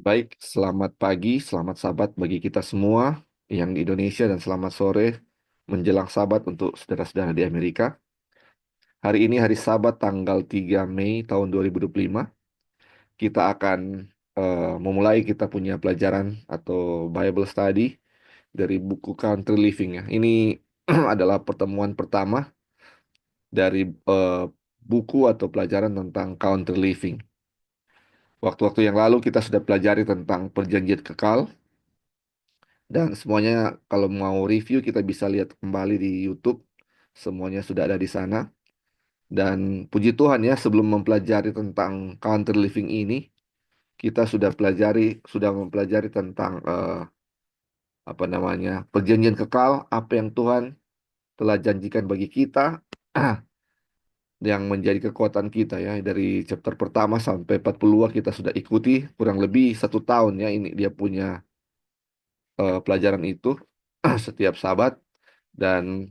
Baik, selamat pagi, selamat Sabat bagi kita semua yang di Indonesia dan selamat sore menjelang Sabat untuk saudara-saudara di Amerika. Hari ini hari Sabat tanggal 3 Mei tahun 2025. Kita akan memulai kita punya pelajaran atau Bible study dari buku Country Living ya. Ini adalah pertemuan pertama dari eh, buku atau pelajaran tentang Country Living. Waktu-waktu yang lalu kita sudah pelajari tentang perjanjian kekal. Dan semuanya kalau mau review kita bisa lihat kembali di YouTube. Semuanya sudah ada di sana. Dan puji Tuhan ya, sebelum mempelajari tentang country living ini, kita sudah mempelajari tentang apa namanya perjanjian kekal, apa yang Tuhan telah janjikan bagi kita, yang menjadi kekuatan kita ya. Dari chapter pertama sampai 40 kita sudah ikuti kurang lebih 1 tahun ya. Ini dia punya pelajaran itu setiap Sabat. Dan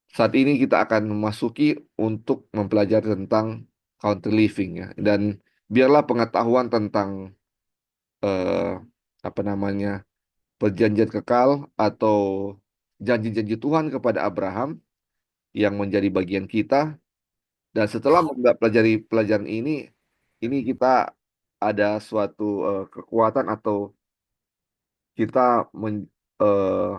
saat ini kita akan memasuki untuk mempelajari tentang country living ya. Dan biarlah pengetahuan tentang eh, apa namanya perjanjian kekal atau janji-janji Tuhan kepada Abraham yang menjadi bagian kita. Dan setelah mempelajari pelajaran ini kita ada suatu kekuatan atau kita eh,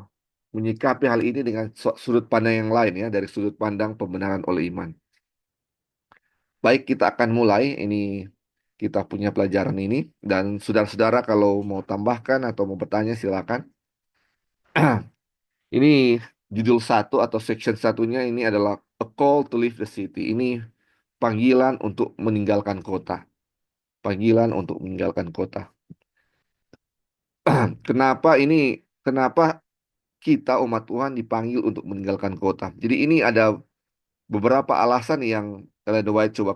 menyikapi hal ini dengan sudut pandang yang lain ya, dari sudut pandang pembenaran oleh iman. Baik, kita akan mulai. Ini kita punya pelajaran ini. Dan saudara-saudara kalau mau tambahkan atau mau bertanya silakan. Ini judul satu atau section satunya ini adalah A Call to Leave the City. Ini panggilan untuk meninggalkan kota. Panggilan untuk meninggalkan kota. Kenapa kita umat Tuhan dipanggil untuk meninggalkan kota? Jadi ini ada beberapa alasan yang Ellen White coba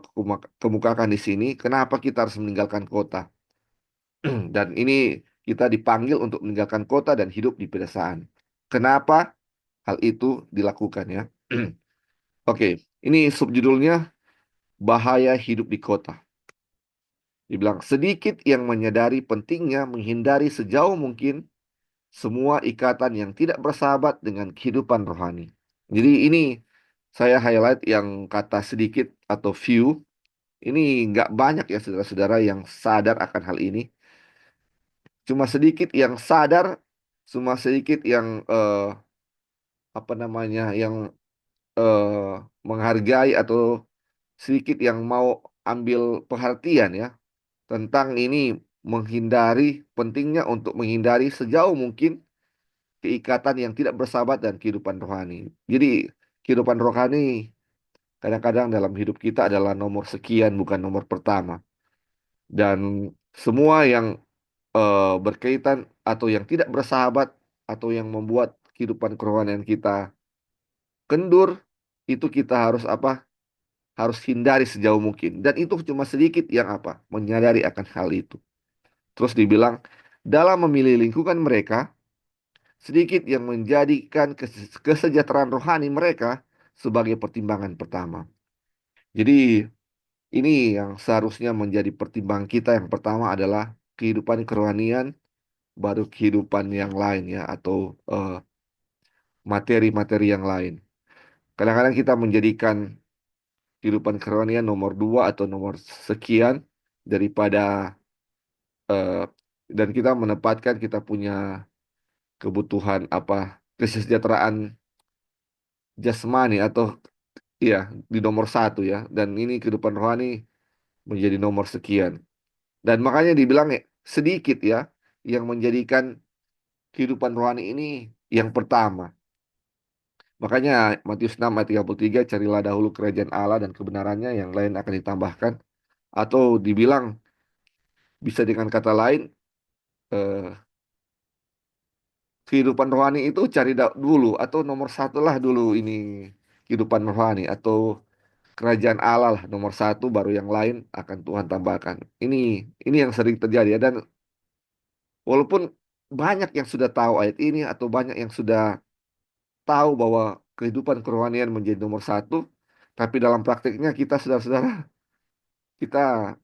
kemukakan di sini. Kenapa kita harus meninggalkan kota? Dan ini kita dipanggil untuk meninggalkan kota dan hidup di pedesaan. Kenapa hal itu dilakukan ya? Oke, ini subjudulnya Bahaya Hidup di Kota. Dibilang sedikit yang menyadari pentingnya menghindari sejauh mungkin semua ikatan yang tidak bersahabat dengan kehidupan rohani. Jadi ini saya highlight yang kata sedikit atau few. Ini nggak banyak ya saudara-saudara yang sadar akan hal ini. Cuma sedikit yang sadar, cuma sedikit yang apa namanya, yang eh, menghargai atau sedikit yang mau ambil perhatian ya tentang ini menghindari pentingnya untuk menghindari sejauh mungkin keikatan yang tidak bersahabat dan kehidupan rohani. Jadi kehidupan rohani kadang-kadang dalam hidup kita adalah nomor sekian bukan nomor pertama. Dan semua yang berkaitan atau yang tidak bersahabat atau yang membuat kehidupan kerohanian kita kendur, itu kita harus apa? Harus hindari sejauh mungkin. Dan itu cuma sedikit yang apa? Menyadari akan hal itu. Terus dibilang, dalam memilih lingkungan mereka, sedikit yang menjadikan kesejahteraan rohani mereka sebagai pertimbangan pertama. Jadi ini yang seharusnya menjadi pertimbangan kita. Yang pertama adalah kehidupan kerohanian, baru kehidupan yang lain ya, atau eh, materi-materi yang lain. Kadang-kadang kita menjadikan kehidupan kerohanian nomor dua atau nomor sekian daripada eh, dan kita menempatkan kita punya kebutuhan apa kesejahteraan jasmani atau ya di nomor satu ya, dan ini kehidupan rohani menjadi nomor sekian. Dan makanya dibilang ya, sedikit ya yang menjadikan kehidupan rohani ini yang pertama. Makanya Matius 6 ayat 33, carilah dahulu kerajaan Allah dan kebenarannya, yang lain akan ditambahkan. Atau dibilang bisa dengan kata lain, eh, kehidupan rohani itu cari dulu atau nomor satu lah dulu ini kehidupan rohani atau kerajaan Allah lah nomor satu, baru yang lain akan Tuhan tambahkan. Ini yang sering terjadi ya. Dan walaupun banyak yang sudah tahu ayat ini atau banyak yang sudah tahu bahwa kehidupan kerohanian menjadi nomor satu, tapi dalam praktiknya kita saudara-saudara kita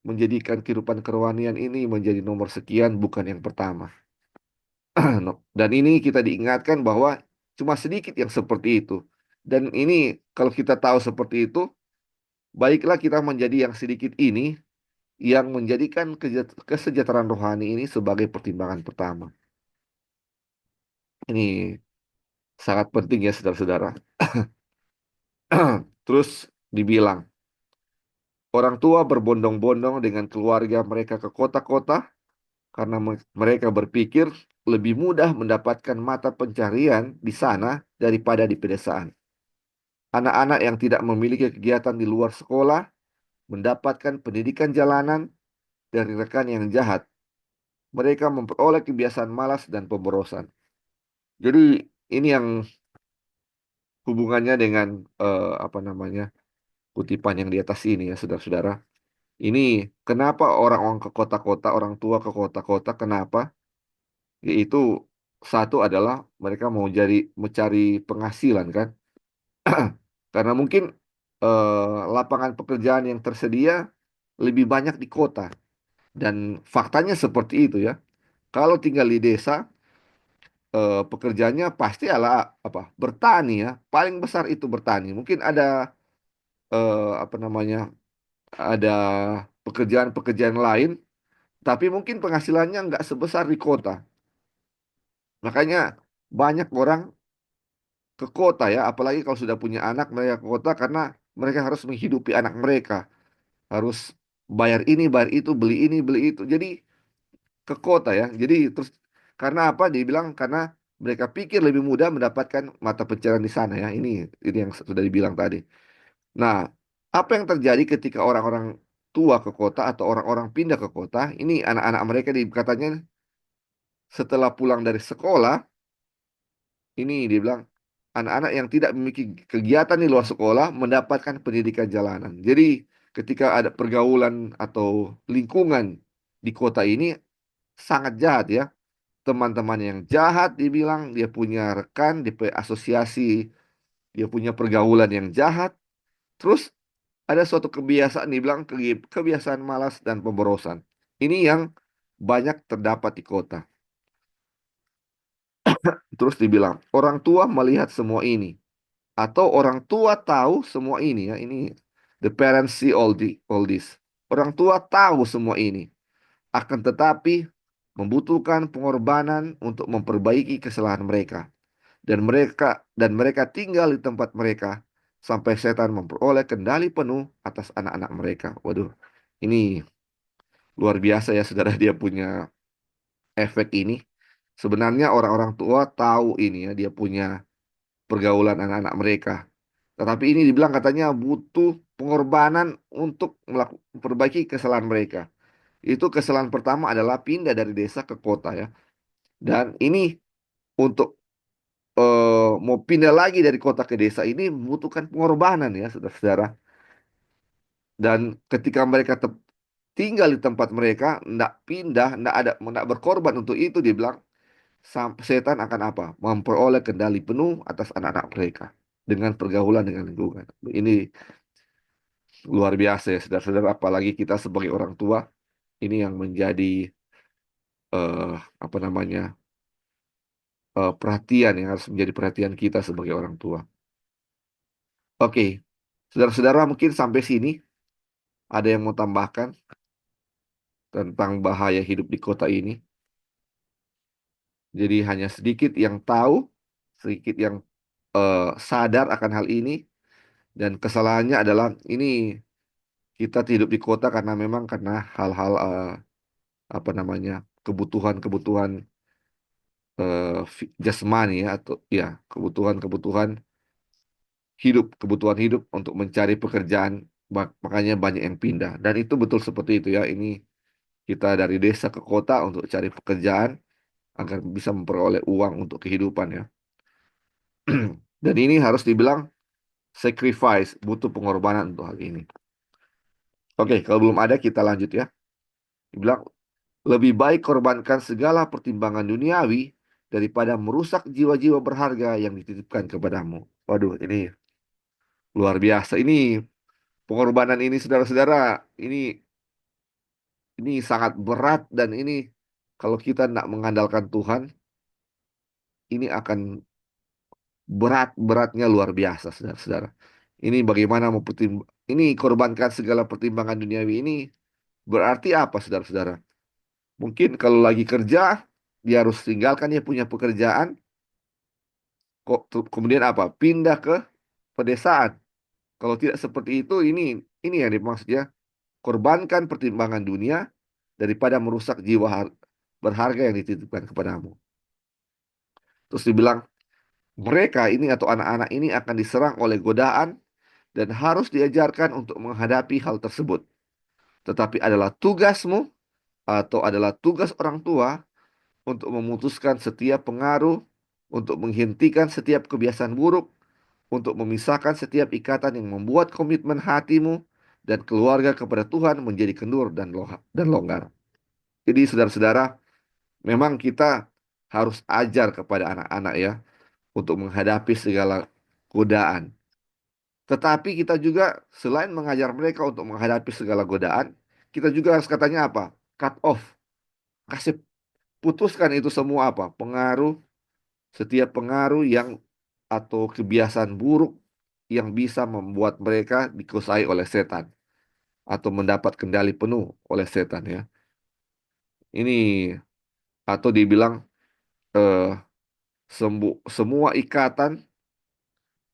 menjadikan kehidupan kerohanian ini menjadi nomor sekian, bukan yang pertama. No. Dan ini kita diingatkan bahwa cuma sedikit yang seperti itu. Dan ini kalau kita tahu seperti itu, baiklah kita menjadi yang sedikit ini yang menjadikan kesejahteraan rohani ini sebagai pertimbangan pertama. Ini sangat penting ya saudara-saudara. Terus dibilang, orang tua berbondong-bondong dengan keluarga mereka ke kota-kota karena mereka berpikir lebih mudah mendapatkan mata pencarian di sana daripada di pedesaan. Anak-anak yang tidak memiliki kegiatan di luar sekolah mendapatkan pendidikan jalanan dari rekan yang jahat. Mereka memperoleh kebiasaan malas dan pemborosan. Jadi ini yang hubungannya dengan apa namanya kutipan yang di atas ini ya saudara-saudara. Ini kenapa orang-orang ke kota-kota, orang tua ke kota-kota, kenapa? Yaitu satu adalah mereka mau mencari penghasilan kan. Karena mungkin lapangan pekerjaan yang tersedia lebih banyak di kota. Dan faktanya seperti itu ya. Kalau tinggal di desa, pekerjaannya pasti adalah apa? Bertani ya. Paling besar itu bertani. Mungkin ada apa namanya? Ada pekerjaan-pekerjaan lain, tapi mungkin penghasilannya nggak sebesar di kota. Makanya banyak orang ke kota ya, apalagi kalau sudah punya anak mereka ke kota karena mereka harus menghidupi anak mereka, harus bayar ini, bayar itu, beli ini, beli itu. Jadi ke kota ya. Jadi terus karena apa? Dia bilang karena mereka pikir lebih mudah mendapatkan mata pencarian di sana ya. Ini yang sudah dibilang tadi. Nah, apa yang terjadi ketika orang-orang tua ke kota atau orang-orang pindah ke kota? Ini anak-anak mereka katanya setelah pulang dari sekolah, ini dia bilang anak-anak yang tidak memiliki kegiatan di luar sekolah mendapatkan pendidikan jalanan. Jadi ketika ada pergaulan atau lingkungan di kota ini sangat jahat ya. Teman-teman yang jahat dibilang dia punya rekan, dia punya asosiasi, dia punya pergaulan yang jahat. Terus ada suatu kebiasaan dibilang kebiasaan malas dan pemborosan. Ini yang banyak terdapat di kota. Terus dibilang, orang tua melihat semua ini atau orang tua tahu semua ini ya. Ini the parents see all this. Orang tua tahu semua ini, akan tetapi membutuhkan pengorbanan untuk memperbaiki kesalahan mereka. Dan mereka tinggal di tempat mereka sampai setan memperoleh kendali penuh atas anak-anak mereka. Waduh, ini luar biasa ya saudara dia punya efek ini. Sebenarnya orang-orang tua tahu ini ya dia punya pergaulan anak-anak mereka. Tetapi ini dibilang katanya butuh pengorbanan untuk memperbaiki kesalahan mereka. Itu kesalahan pertama adalah pindah dari desa ke kota ya. Dan ini untuk mau pindah lagi dari kota ke desa ini membutuhkan pengorbanan ya saudara-saudara. Dan ketika mereka tinggal di tempat mereka, tidak pindah, tidak berkorban untuk itu, dibilang setan akan apa? Memperoleh kendali penuh atas anak-anak mereka dengan pergaulan dengan lingkungan. Ini luar biasa ya saudara-saudara. Apalagi kita sebagai orang tua, ini yang menjadi apa namanya perhatian yang harus menjadi perhatian kita sebagai orang tua. Oke, saudara-saudara mungkin sampai sini ada yang mau tambahkan tentang bahaya hidup di kota ini. Jadi hanya sedikit yang tahu, sedikit yang sadar akan hal ini, dan kesalahannya adalah ini kita hidup di kota karena memang karena hal-hal apa namanya kebutuhan-kebutuhan jasmani ya atau ya kebutuhan-kebutuhan kebutuhan hidup untuk mencari pekerjaan, makanya banyak yang pindah. Dan itu betul seperti itu ya. Ini kita dari desa ke kota untuk cari pekerjaan agar bisa memperoleh uang untuk kehidupan ya. Dan ini harus dibilang sacrifice, butuh pengorbanan untuk hal ini. Oke, kalau belum ada kita lanjut ya. Dibilang lebih baik korbankan segala pertimbangan duniawi daripada merusak jiwa-jiwa berharga yang dititipkan kepadamu. Waduh, ini luar biasa. Ini pengorbanan ini saudara-saudara, ini Ini sangat berat dan ini kalau kita tidak mengandalkan Tuhan, ini akan berat-beratnya luar biasa, saudara-saudara. Ini bagaimana ini korbankan segala pertimbangan duniawi ini berarti apa, saudara-saudara? Mungkin kalau lagi kerja, dia harus tinggalkan dia punya pekerjaan, kok kemudian apa? Pindah ke pedesaan. Kalau tidak seperti itu, ini yang dimaksudnya korbankan pertimbangan dunia daripada merusak jiwa berharga yang dititipkan kepadamu. Terus dibilang, mereka ini atau anak-anak ini akan diserang oleh godaan dan harus diajarkan untuk menghadapi hal tersebut. Tetapi adalah tugasmu atau adalah tugas orang tua untuk memutuskan setiap pengaruh, untuk menghentikan setiap kebiasaan buruk, untuk memisahkan setiap ikatan yang membuat komitmen hatimu dan keluarga kepada Tuhan menjadi kendur dan longgar. Jadi saudara-saudara, memang kita harus ajar kepada anak-anak ya untuk menghadapi segala godaan. Tetapi kita juga selain mengajar mereka untuk menghadapi segala godaan, kita juga harus katanya apa? Cut off. Kasih putuskan itu semua apa? Setiap pengaruh yang atau kebiasaan buruk yang bisa membuat mereka dikuasai oleh setan atau mendapat kendali penuh oleh setan ya. Ini atau dibilang eh, semua ikatan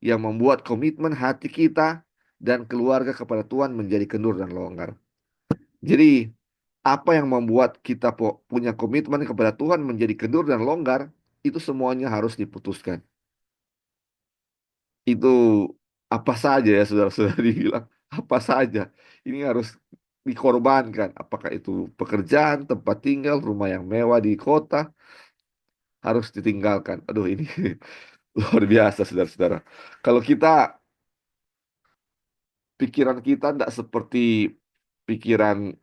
yang membuat komitmen hati kita dan keluarga kepada Tuhan menjadi kendur dan longgar. Jadi, apa yang membuat kita punya komitmen kepada Tuhan menjadi kendur dan longgar, itu semuanya harus diputuskan. Itu apa saja ya saudara-saudara dibilang, apa saja. Ini harus dikorbankan. Apakah itu pekerjaan, tempat tinggal, rumah yang mewah di kota, harus ditinggalkan. Aduh, ini luar biasa saudara-saudara. Kalau pikiran kita tidak seperti pikiran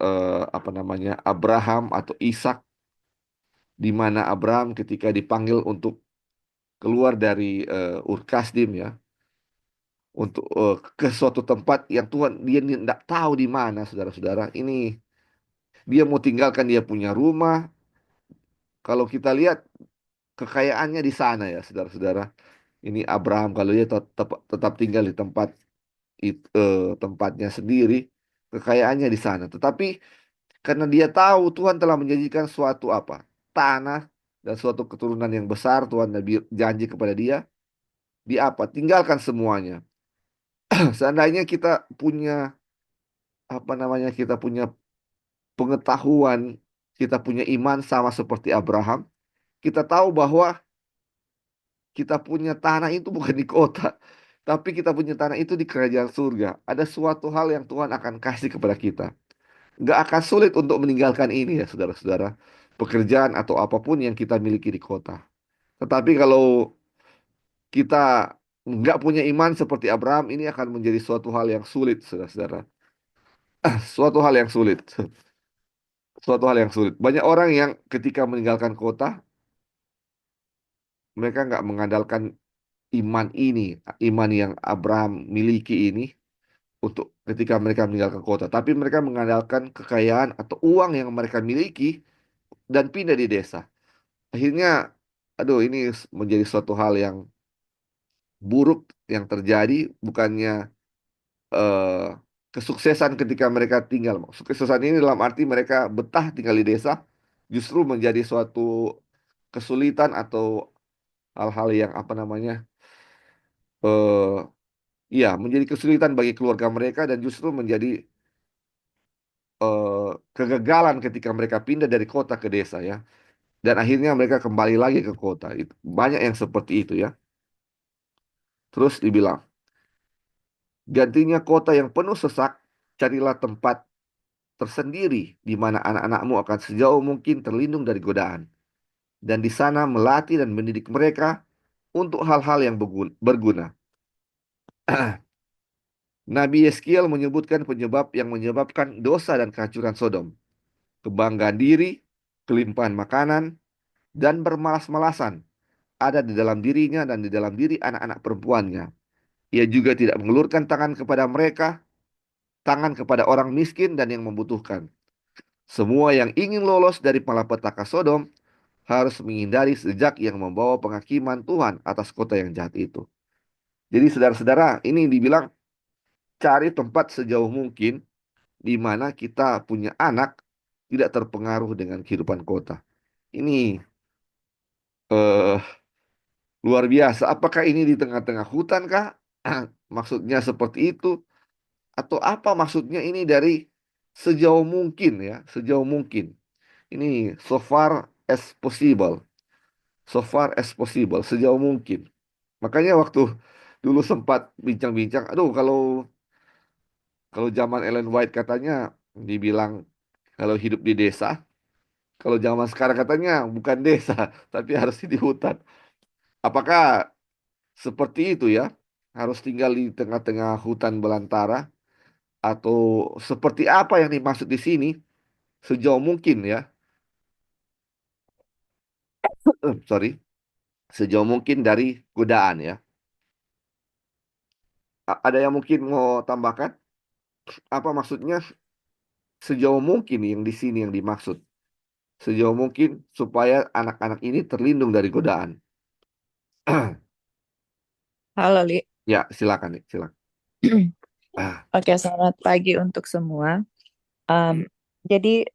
apa namanya Abraham atau Ishak, di mana Abraham ketika dipanggil untuk keluar dari Ur Kasdim ya, untuk ke suatu tempat yang Tuhan dia tidak tahu di mana, saudara-saudara. Ini dia mau tinggalkan dia punya rumah. Kalau kita lihat kekayaannya di sana ya, saudara-saudara. Ini Abraham kalau dia tetap tinggal di tempatnya sendiri, kekayaannya di sana. Tetapi karena dia tahu Tuhan telah menjanjikan suatu apa? Tanah dan suatu keturunan yang besar, Tuhan janji kepada dia, di apa? Tinggalkan semuanya. Seandainya kita punya apa namanya? Kita punya pengetahuan, kita punya iman sama seperti Abraham, kita tahu bahwa kita punya tanah itu bukan di kota, tapi kita punya tanah itu di kerajaan surga. Ada suatu hal yang Tuhan akan kasih kepada kita. Nggak akan sulit untuk meninggalkan ini ya saudara-saudara. Pekerjaan atau apapun yang kita miliki di kota. Tetapi kalau kita nggak punya iman seperti Abraham, ini akan menjadi suatu hal yang sulit, saudara-saudara. Suatu hal yang sulit. Suatu hal yang sulit. Banyak orang yang ketika meninggalkan kota, mereka nggak mengandalkan iman ini, iman yang Abraham miliki ini untuk ketika mereka meninggalkan kota. Tapi mereka mengandalkan kekayaan atau uang yang mereka miliki dan pindah di desa. Akhirnya, aduh ini menjadi suatu hal yang buruk yang terjadi, bukannya eh, kesuksesan ketika mereka tinggal. Kesuksesan ini dalam arti mereka betah tinggal di desa, justru menjadi suatu kesulitan atau hal-hal yang apa namanya, eh ya menjadi kesulitan bagi keluarga mereka dan justru menjadi eh, kegagalan ketika mereka pindah dari kota ke desa ya. Dan akhirnya mereka kembali lagi ke kota. Banyak yang seperti itu ya. Terus dibilang, gantinya kota yang penuh sesak, carilah tempat tersendiri di mana anak-anakmu akan sejauh mungkin terlindung dari godaan. Dan di sana melatih dan mendidik mereka untuk hal-hal yang berguna. Nabi Yeskiel menyebutkan penyebab yang menyebabkan dosa dan kehancuran Sodom. Kebanggaan diri, kelimpahan makanan, dan bermalas-malasan ada di dalam dirinya dan di dalam diri anak-anak perempuannya. Ia juga tidak mengulurkan tangan kepada mereka, tangan kepada orang miskin dan yang membutuhkan. Semua yang ingin lolos dari malapetaka Sodom harus menghindari jejak yang membawa penghakiman Tuhan atas kota yang jahat itu. Jadi saudara-saudara, ini dibilang cari tempat sejauh mungkin di mana kita punya anak tidak terpengaruh dengan kehidupan kota. Ini eh, luar biasa. Apakah ini di tengah-tengah hutan kah? Maksudnya seperti itu atau apa maksudnya ini dari sejauh mungkin ya, sejauh mungkin. Ini so far as possible. So far as possible, sejauh mungkin. Makanya waktu dulu sempat bincang-bincang, aduh kalau kalau zaman Ellen White katanya dibilang kalau hidup di desa, kalau zaman sekarang katanya bukan desa, tapi harus di hutan. Apakah seperti itu ya? Harus tinggal di tengah-tengah hutan belantara atau seperti apa yang dimaksud di sini? Sejauh mungkin ya. Sorry, sejauh mungkin dari godaan ya. Ada yang mungkin mau tambahkan? Apa maksudnya sejauh mungkin yang di sini yang dimaksud? Sejauh mungkin supaya anak-anak ini terlindung dari godaan. Halo, Li. Ya, silakan nih, silakan. Ah, Oke, selamat pagi untuk semua. Um, jadi,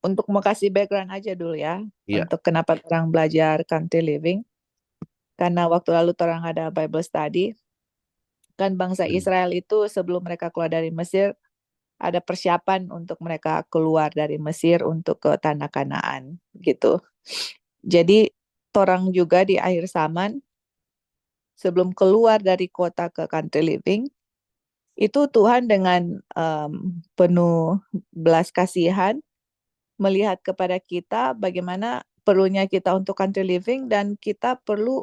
untuk mau kasih background aja dulu ya, iya. untuk kenapa orang belajar country living. Karena waktu lalu orang ada Bible study, kan bangsa Hmm. Israel itu sebelum mereka keluar dari Mesir, ada persiapan untuk mereka keluar dari Mesir untuk ke tanah Kanaan, gitu. Jadi, orang juga di akhir zaman, sebelum keluar dari kota ke country living, itu Tuhan dengan penuh belas kasihan melihat kepada kita bagaimana perlunya kita untuk country living dan kita perlu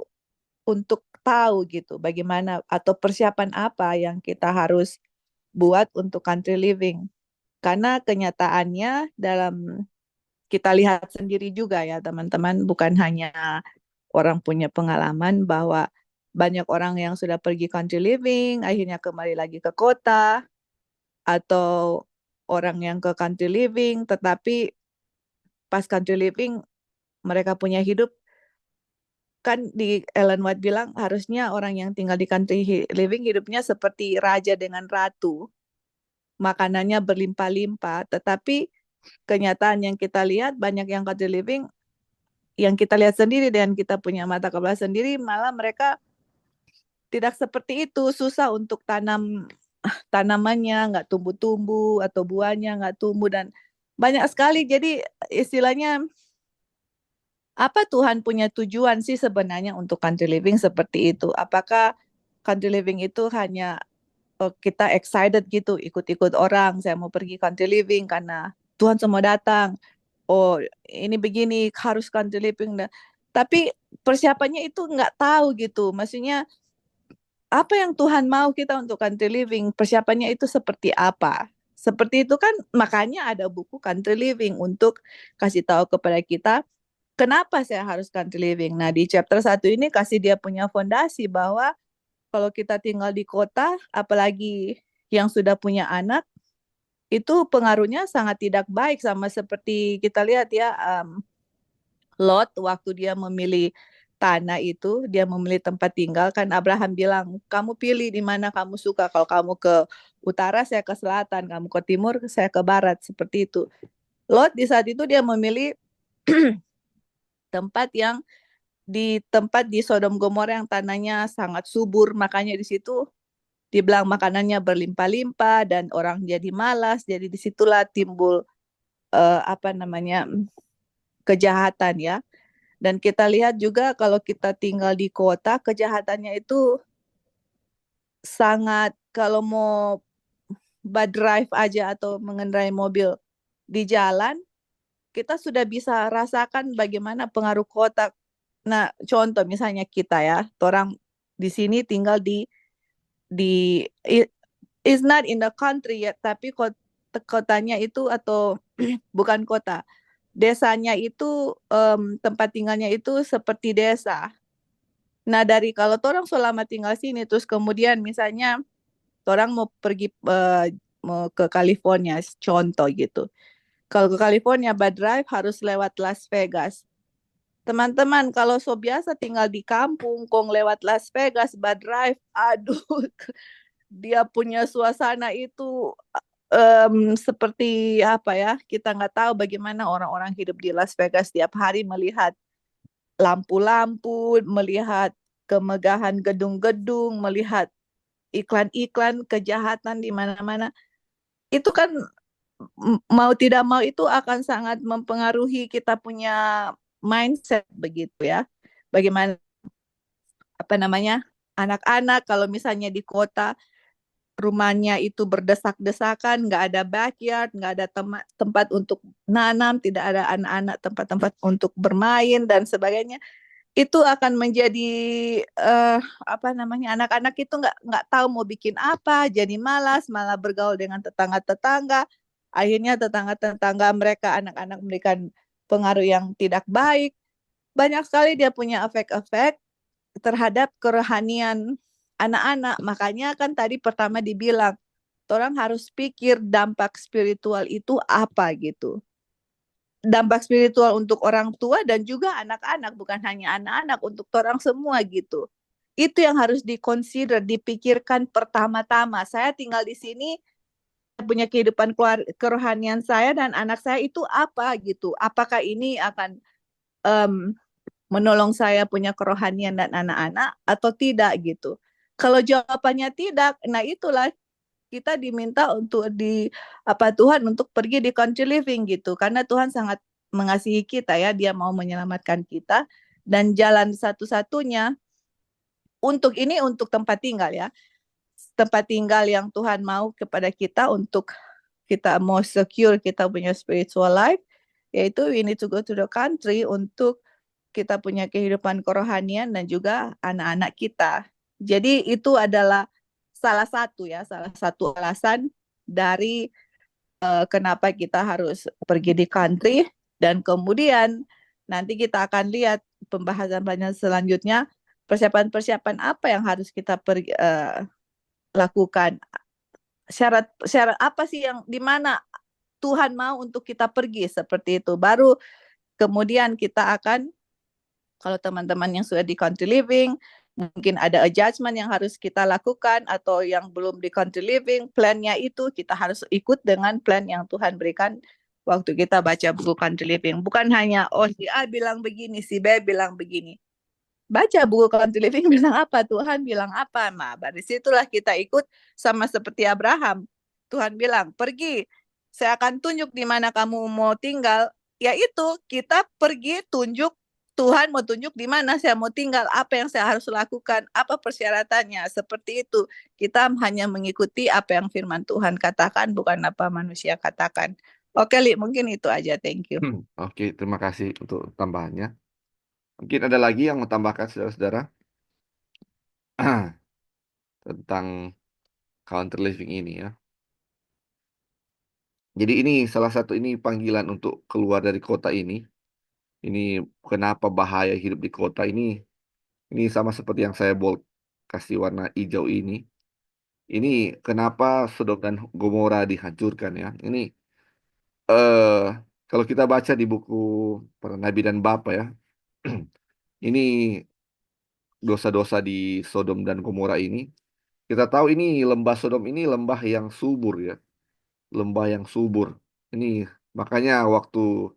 untuk tahu gitu bagaimana atau persiapan apa yang kita harus buat untuk country living. Karena kenyataannya dalam kita lihat sendiri juga ya teman-teman, bukan hanya orang punya pengalaman bahwa banyak orang yang sudah pergi country living akhirnya kembali lagi ke kota, atau orang yang ke country living tetapi pas country living mereka punya hidup, kan di Ellen White bilang harusnya orang yang tinggal di country living hidupnya seperti raja dengan ratu, makanannya berlimpah-limpah, tetapi kenyataan yang kita lihat banyak yang country living yang kita lihat sendiri dan kita punya mata kepala sendiri malah mereka tidak seperti itu, susah untuk tanamannya nggak tumbuh-tumbuh atau buahnya nggak tumbuh dan banyak sekali. Jadi istilahnya apa Tuhan punya tujuan sih sebenarnya untuk country living seperti itu? Apakah country living itu hanya kita excited gitu ikut-ikut orang, saya mau pergi country living karena Tuhan semua datang. Oh, ini begini harus country living. Tapi persiapannya itu nggak tahu gitu. Maksudnya apa yang Tuhan mau kita untuk country living, persiapannya itu seperti apa. Seperti itu kan makanya ada buku country living untuk kasih tahu kepada kita kenapa saya harus country living. Nah, di chapter 1 ini kasih dia punya fondasi bahwa kalau kita tinggal di kota, apalagi yang sudah punya anak, itu pengaruhnya sangat tidak baik sama seperti kita lihat ya, Lot waktu dia memilih tanah itu, dia memilih tempat tinggal, kan Abraham bilang, kamu pilih di mana kamu suka. Kalau kamu ke utara, saya ke selatan. Kamu ke timur, saya ke barat. Seperti itu. Lot di saat itu dia memilih tempat yang di Sodom Gomora yang tanahnya sangat subur. Makanya di situ dibilang makanannya berlimpah-limpah dan orang jadi malas. Jadi disitulah timbul apa namanya kejahatan ya. Dan kita lihat juga kalau kita tinggal di kota, kejahatannya itu sangat, kalau mau bad drive aja atau mengendarai mobil di jalan, kita sudah bisa rasakan bagaimana pengaruh kota. Nah, contoh misalnya kita ya, orang di sini tinggal di is not in the country ya, tapi kotanya itu atau bukan kota, desanya itu tempat tinggalnya itu seperti desa. Nah, dari kalau orang selama tinggal sini, terus kemudian misalnya orang mau pergi mau ke California, contoh gitu. Kalau ke California, Bad Drive harus lewat Las Vegas. Teman-teman, kalau so biasa tinggal di kampung, kong lewat Las Vegas, Bad Drive, aduh, dia punya suasana itu seperti apa ya? Kita nggak tahu bagaimana orang-orang hidup di Las Vegas tiap hari melihat lampu-lampu, melihat kemegahan gedung-gedung, melihat iklan-iklan kejahatan di mana-mana. Itu kan mau tidak mau itu akan sangat mempengaruhi kita punya mindset begitu ya. Bagaimana apa namanya anak-anak kalau misalnya di kota rumahnya itu berdesak-desakan, nggak ada backyard, nggak ada tempat untuk nanam, tidak ada anak-anak tempat-tempat untuk bermain dan sebagainya, itu akan menjadi eh, apa namanya anak-anak itu nggak tahu mau bikin apa, jadi malas, malah bergaul dengan tetangga-tetangga, akhirnya tetangga-tetangga mereka anak-anak memberikan pengaruh yang tidak baik. Banyak sekali dia punya efek-efek terhadap kerohanian anak-anak. Makanya kan tadi pertama dibilang, orang harus pikir dampak spiritual itu apa gitu. Dampak spiritual untuk orang tua dan juga anak-anak, bukan hanya anak-anak, untuk orang semua gitu. Itu yang harus dikonsider, dipikirkan pertama-tama. Saya tinggal di sini, punya kehidupan kerohanian saya dan anak saya itu apa gitu. Apakah ini akan um, menolong saya punya kerohanian dan anak-anak atau tidak gitu. Kalau jawabannya tidak, nah itulah kita diminta untuk apa Tuhan untuk pergi di country living gitu karena Tuhan sangat mengasihi kita ya, dia mau menyelamatkan kita dan jalan satu-satunya untuk ini untuk tempat tinggal ya. Tempat tinggal yang Tuhan mau kepada kita untuk kita mau secure kita punya spiritual life yaitu we need to go to the country untuk kita punya kehidupan kerohanian dan juga anak-anak kita. Jadi itu adalah salah satu ya, salah satu alasan dari kenapa kita harus pergi di country dan kemudian nanti kita akan lihat pembahasan-pembahasan selanjutnya persiapan-persiapan apa yang harus kita lakukan. Syarat-syarat apa sih yang di mana Tuhan mau untuk kita pergi seperti itu. Baru kemudian kita akan kalau teman-teman yang sudah di country living, mungkin ada adjustment yang harus kita lakukan atau yang belum di country living, plan-nya itu kita harus ikut dengan plan yang Tuhan berikan waktu kita baca buku country living. Bukan hanya, oh si A bilang begini, si B bilang begini. Baca buku country living bilang apa, Tuhan bilang apa. Nah, dari situlah kita ikut sama seperti Abraham. Tuhan bilang, pergi, saya akan tunjuk di mana kamu mau tinggal. Yaitu kita pergi tunjuk Tuhan mau tunjuk di mana saya mau tinggal, apa yang saya harus lakukan, apa persyaratannya. Seperti itu. Kita hanya mengikuti apa yang firman Tuhan katakan, bukan apa manusia katakan. Oke, Li, mungkin itu aja. Thank you. Oke, terima kasih untuk tambahannya. Mungkin ada lagi yang mau tambahkan saudara-saudara tentang counter living ini ya. Jadi ini salah satu ini panggilan untuk keluar dari kota ini. Ini kenapa bahaya hidup di kota ini. Ini sama seperti yang saya bold kasih warna hijau ini. Ini kenapa Sodom dan Gomora dihancurkan ya. Ini eh kalau kita baca di buku para nabi dan bapa ya. Ini dosa-dosa di Sodom dan Gomora ini. Kita tahu ini lembah Sodom ini lembah yang subur ya. Lembah yang subur. Ini makanya waktu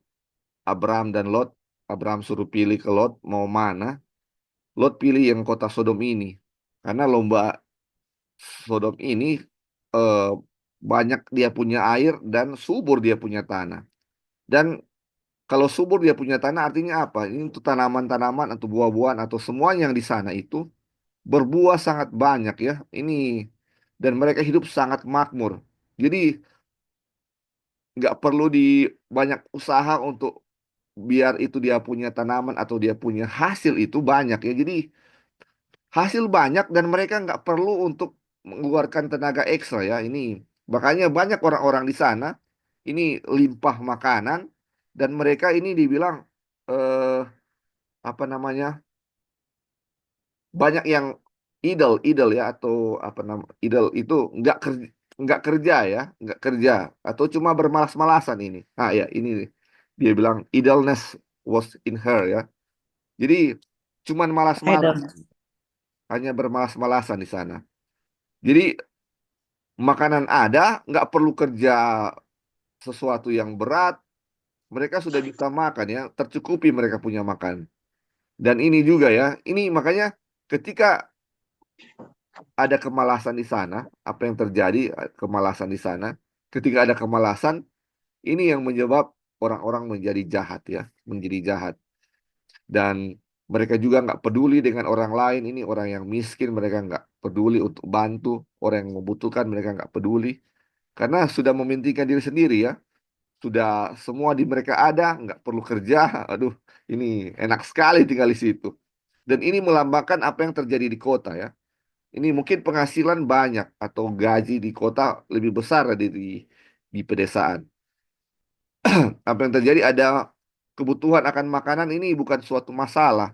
Abraham dan Lot, Abraham suruh pilih ke Lot mau mana, Lot pilih yang kota Sodom ini. Karena lomba Sodom ini eh, banyak dia punya air dan subur dia punya tanah. Dan kalau subur dia punya tanah artinya apa? Ini untuk tanaman-tanaman atau buah-buahan atau semua yang di sana itu berbuah sangat banyak ya. Ini dan mereka hidup sangat makmur. Jadi nggak perlu di banyak usaha untuk biar itu dia punya tanaman atau dia punya hasil itu banyak ya. Jadi hasil banyak dan mereka nggak perlu untuk mengeluarkan tenaga ekstra ya. Ini makanya banyak orang-orang di sana ini limpah makanan dan mereka ini dibilang eh, apa namanya banyak yang idle idle ya atau apa nama idle itu nggak kerja nggak kerja ya, nggak kerja atau cuma bermalas-malasan ini. Ah ya, ini nih. Dia bilang idleness was in her ya. Jadi cuman malas-malas, Idleness. hanya bermalas-malasan di sana. Jadi makanan ada, nggak perlu kerja sesuatu yang berat, mereka sudah bisa makan ya, tercukupi mereka punya makan. Dan ini juga ya, ini makanya ketika ada kemalasan di sana, apa yang terjadi, kemalasan di sana, ketika ada kemalasan, ini yang menyebab orang-orang menjadi jahat ya, menjadi jahat. Dan mereka juga nggak peduli dengan orang lain, ini orang yang miskin, mereka nggak peduli untuk bantu, orang yang membutuhkan, mereka nggak peduli. Karena sudah mementingkan diri sendiri ya, sudah semua di mereka ada, nggak perlu kerja. Aduh, ini enak sekali tinggal di situ. Dan ini melambangkan apa yang terjadi di kota ya. Ini mungkin penghasilan banyak atau gaji di kota lebih besar di pedesaan. Apa yang terjadi ada kebutuhan akan makanan ini bukan suatu masalah.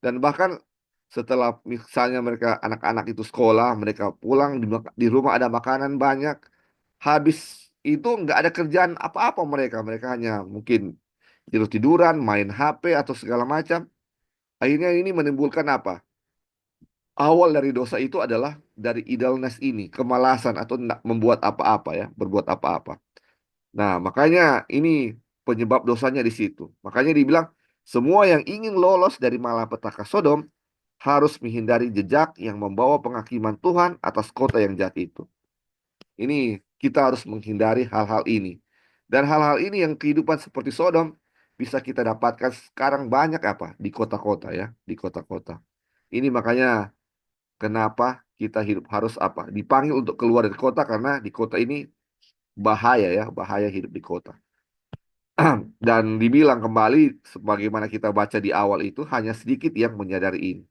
Dan bahkan setelah misalnya mereka anak-anak itu sekolah, mereka pulang di rumah ada makanan banyak, habis itu nggak ada kerjaan apa-apa mereka. Mereka hanya mungkin tidur-tiduran, main HP atau segala macam. Akhirnya ini menimbulkan apa? Awal dari dosa itu adalah dari idleness ini, kemalasan atau tidak membuat apa-apa ya, berbuat apa-apa. Nah, makanya ini penyebab dosanya di situ. Makanya dibilang semua yang ingin lolos dari malapetaka Sodom harus menghindari jejak yang membawa penghakiman Tuhan atas kota yang jahat itu. Ini kita harus menghindari hal-hal ini. Dan hal-hal ini yang kehidupan seperti Sodom bisa kita dapatkan sekarang banyak apa di kota-kota ya, di kota-kota. Ini makanya kenapa kita hidup harus apa? Dipanggil untuk keluar dari kota karena di kota ini bahaya ya, bahaya hidup di kota. Dan dibilang kembali sebagaimana kita baca di awal itu hanya sedikit yang menyadari ini.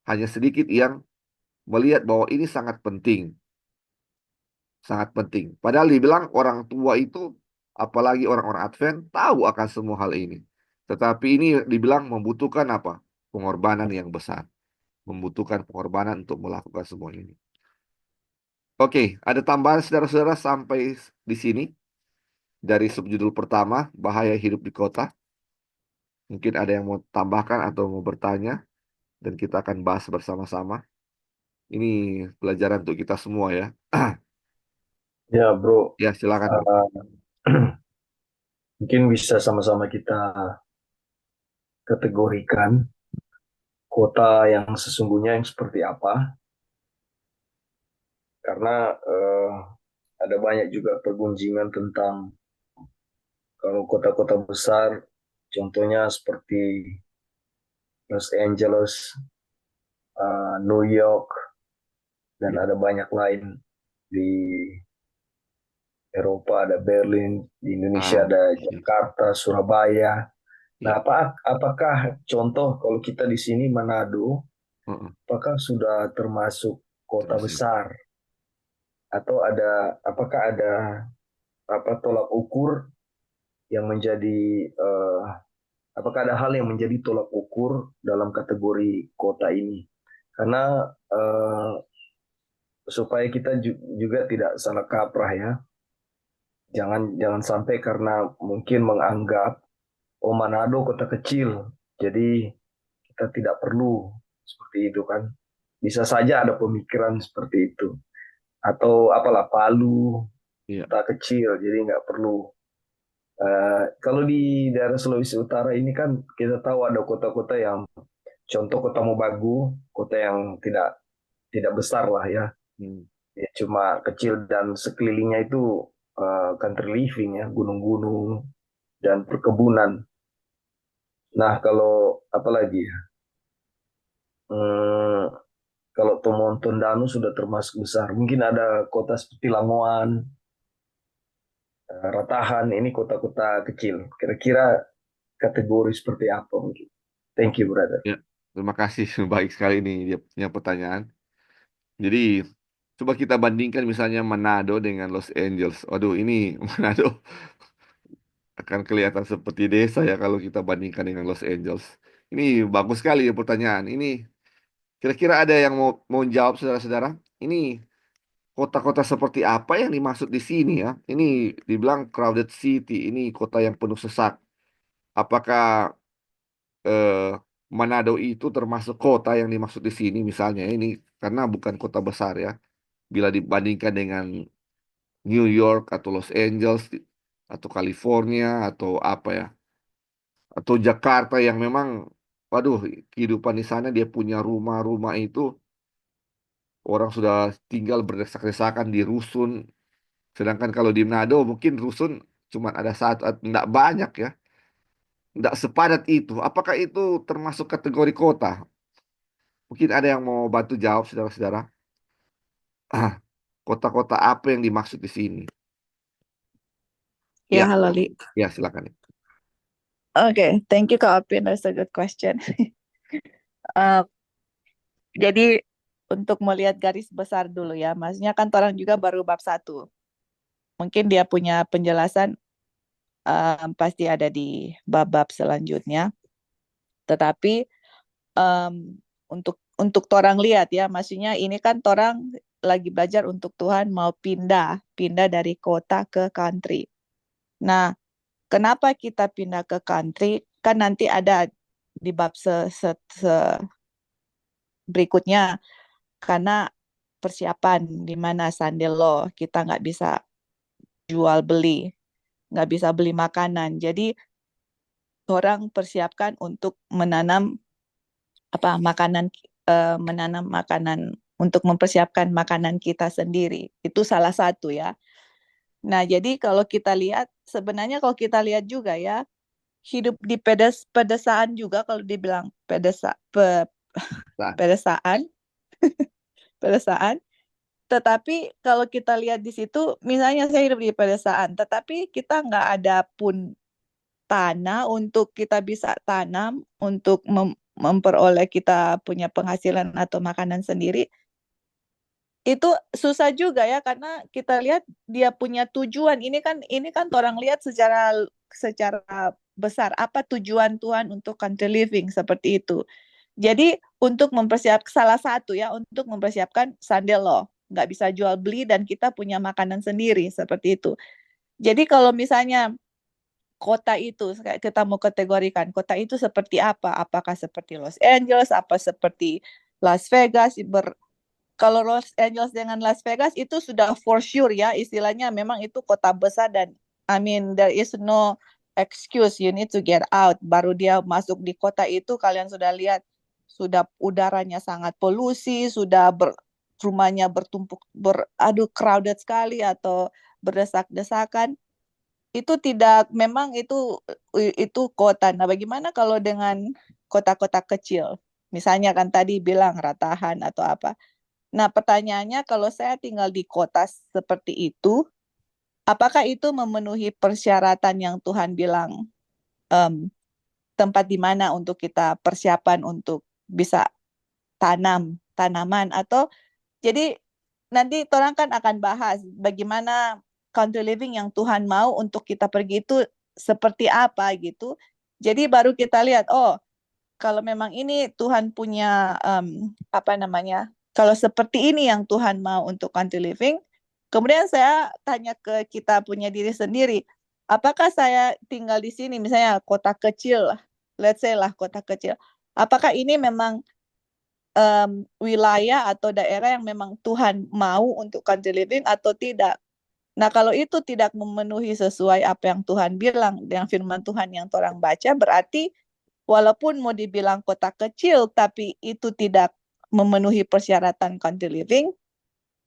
Hanya sedikit yang melihat bahwa ini sangat penting, sangat penting. Padahal dibilang orang tua itu, apalagi orang-orang Advent, tahu akan semua hal ini. Tetapi ini dibilang membutuhkan apa? Pengorbanan yang besar. Membutuhkan pengorbanan untuk melakukan semua ini. Oke, ada tambahan saudara-saudara sampai di sini dari subjudul pertama, bahaya hidup di kota. Mungkin ada yang mau tambahkan atau mau bertanya, dan kita akan bahas bersama-sama. Ini pelajaran untuk kita semua ya. Ya, bro. Ya, silakan bro. Uh, mungkin bisa sama-sama kita kategorikan kota yang sesungguhnya yang seperti apa. Karena ada banyak juga pergunjingan tentang kalau kota-kota besar, contohnya seperti Los Angeles, New York, dan Ya. ada banyak lain di Eropa, ada Berlin, di Indonesia Ah, ada iya. Jakarta, Surabaya. Nah, Ya. apakah contoh kalau kita di sini Manado, Heeh. apakah sudah termasuk kota Terus ini. besar atau apakah ada apa tolak ukur yang menjadi eh, apakah ada hal yang menjadi tolak ukur dalam kategori kota ini? Karena supaya kita juga tidak salah kaprah ya. Jangan jangan sampai karena mungkin menganggap oh Manado kota kecil, jadi kita tidak perlu seperti itu kan. Bisa saja ada pemikiran seperti itu. Atau apalah Palu Iya. kota kecil, jadi nggak perlu. Kalau di daerah Sulawesi Utara ini kan kita tahu ada kota-kota yang contoh kota Mobagu, kota yang tidak tidak besar lah ya, Hmm. ya cuma kecil dan sekelilingnya itu country living ya, gunung-gunung dan perkebunan. Nah kalau apa lagi ya, hmm, kalau Tomohon Tondano sudah termasuk besar, mungkin ada kota seperti Lamongan, Ratahan, ini kota-kota kecil. Kira-kira kategori seperti apa mungkin? Thank you, brother. Ya. Terima kasih. Baik sekali nih dia punya pertanyaan. Jadi, coba kita bandingkan misalnya Manado dengan Los Angeles. Waduh, ini Manado akan kelihatan seperti desa ya kalau kita bandingkan dengan Los Angeles. Ini bagus sekali ya pertanyaan. Ini kira-kira ada yang mau jawab saudara-saudara? Ini kota-kota seperti apa yang dimaksud di sini ya? Ini dibilang crowded city, ini kota yang penuh sesak. Apakah eh, Manado itu termasuk kota yang dimaksud di sini misalnya? Ini karena bukan kota besar ya. Bila dibandingkan dengan New York atau Los Angeles atau California atau apa ya? Atau Jakarta yang memang, waduh, kehidupan di sana dia punya rumah-rumah itu orang sudah tinggal berdesak-desakan di rusun. Sedangkan kalau di Manado mungkin rusun cuma ada satu, tidak banyak ya, tidak sepadat itu. Apakah itu termasuk kategori kota? Mungkin ada yang mau bantu jawab, saudara-saudara. Ah, kota-kota apa yang dimaksud di sini? Ya, Ya, halo Li. ya silakan. Oke, thank you Kak Opin. That's a good question. Uh, jadi untuk melihat garis besar dulu ya, maksudnya kan orang juga baru bab 1. Mungkin dia punya penjelasan pasti ada di bab-bab selanjutnya. Tetapi untuk orang lihat ya, maksudnya ini kan orang lagi belajar untuk Tuhan mau pindah dari kota ke country. Nah, kenapa kita pindah ke country? Kan nanti ada di bab berikutnya, karena persiapan di mana Sunday Law kita nggak bisa jual beli, nggak bisa beli makanan. Jadi orang persiapkan untuk menanam menanam makanan untuk mempersiapkan makanan kita sendiri. Itu salah satu ya. Nah, jadi kalau kita lihat, sebenarnya kalau kita lihat juga ya, hidup di pedesaan juga kalau dibilang Nah, pedesaan, pedesaan. Tetapi kalau kita lihat di situ, misalnya saya hidup di pedesaan, tetapi kita nggak ada pun tanah untuk kita bisa tanam, untuk memperoleh kita punya penghasilan atau makanan sendiri, itu susah juga ya, karena kita lihat dia punya tujuan. Ini kan orang lihat secara besar apa tujuan Tuhan untuk country living seperti itu. Jadi untuk mempersiapkan salah satu ya, untuk mempersiapkan Sunday Law, nggak bisa jual beli dan kita punya makanan sendiri seperti itu. Jadi kalau misalnya kota itu kita mau kategorikan kota itu seperti apa? Apakah seperti Los Angeles, apa seperti Las Vegas? Kalau Los Angeles dengan Las Vegas itu sudah for sure ya, istilahnya memang itu kota besar dan I mean there is no excuse, you need to get out. Baru dia masuk di kota itu kalian sudah lihat sudah udaranya sangat polusi, sudah rumahnya bertumpuk crowded sekali atau berdesak-desakan. Itu tidak, memang itu kota. Nah, bagaimana kalau dengan kota-kota kecil? Misalnya kan tadi bilang Ratahan atau apa. Nah, pertanyaannya kalau saya tinggal di kota seperti itu, apakah itu memenuhi persyaratan yang Tuhan bilang tempat di mana untuk kita persiapan untuk bisa tanaman atau jadi nanti orang kan akan bahas bagaimana country living yang Tuhan mau untuk kita pergi itu seperti apa gitu. Jadi baru kita lihat, oh kalau memang ini Tuhan punya kalau seperti ini yang Tuhan mau untuk country living, kemudian saya tanya ke kita punya diri sendiri, apakah saya tinggal di sini, misalnya kota kecil, let's say lah kota kecil, apakah ini memang wilayah atau daerah yang memang Tuhan mau untuk country living atau tidak? Nah, kalau itu tidak memenuhi sesuai apa yang Tuhan bilang, yang firman Tuhan yang orang baca, berarti walaupun mau dibilang kota kecil, tapi itu tidak memenuhi persyaratan country living,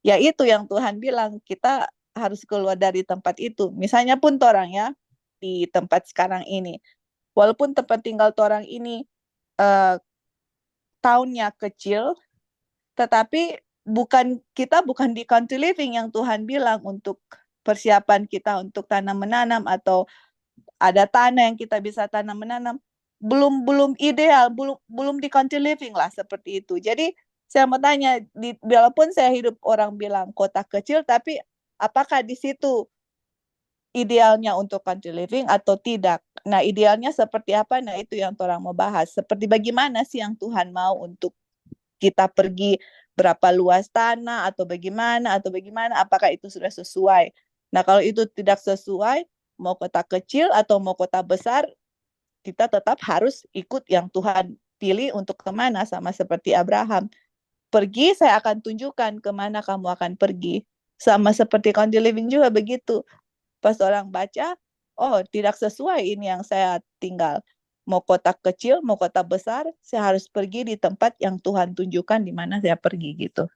ya itu yang Tuhan bilang, kita harus keluar dari tempat itu. Misalnya pun orang ya, di tempat sekarang ini, walaupun tempat tinggal orang ini tahunnya kecil, tetapi kita bukan di country living yang Tuhan bilang untuk persiapan kita untuk tanam menanam atau ada tanah yang kita bisa tanam menanam, belum ideal, belum di country living lah seperti itu. Jadi saya mau tanya, walaupun saya hidup orang bilang kota kecil, tapi apakah di situ idealnya untuk country living atau tidak? Nah, idealnya seperti apa? Nah, itu yang orang mau bahas. Seperti bagaimana sih yang Tuhan mau untuk kita pergi berapa luas tanah atau bagaimana, apakah itu sudah sesuai. Nah, kalau itu tidak sesuai, mau kota kecil atau mau kota besar, kita tetap harus ikut yang Tuhan pilih untuk kemana, sama seperti Abraham. Pergi, saya akan tunjukkan kemana kamu akan pergi. Sama seperti country living juga begitu. Pas orang baca, oh tidak sesuai ini yang saya tinggal. Mau kota kecil, mau kota besar, saya harus pergi di tempat yang Tuhan tunjukkan di mana saya pergi gitu.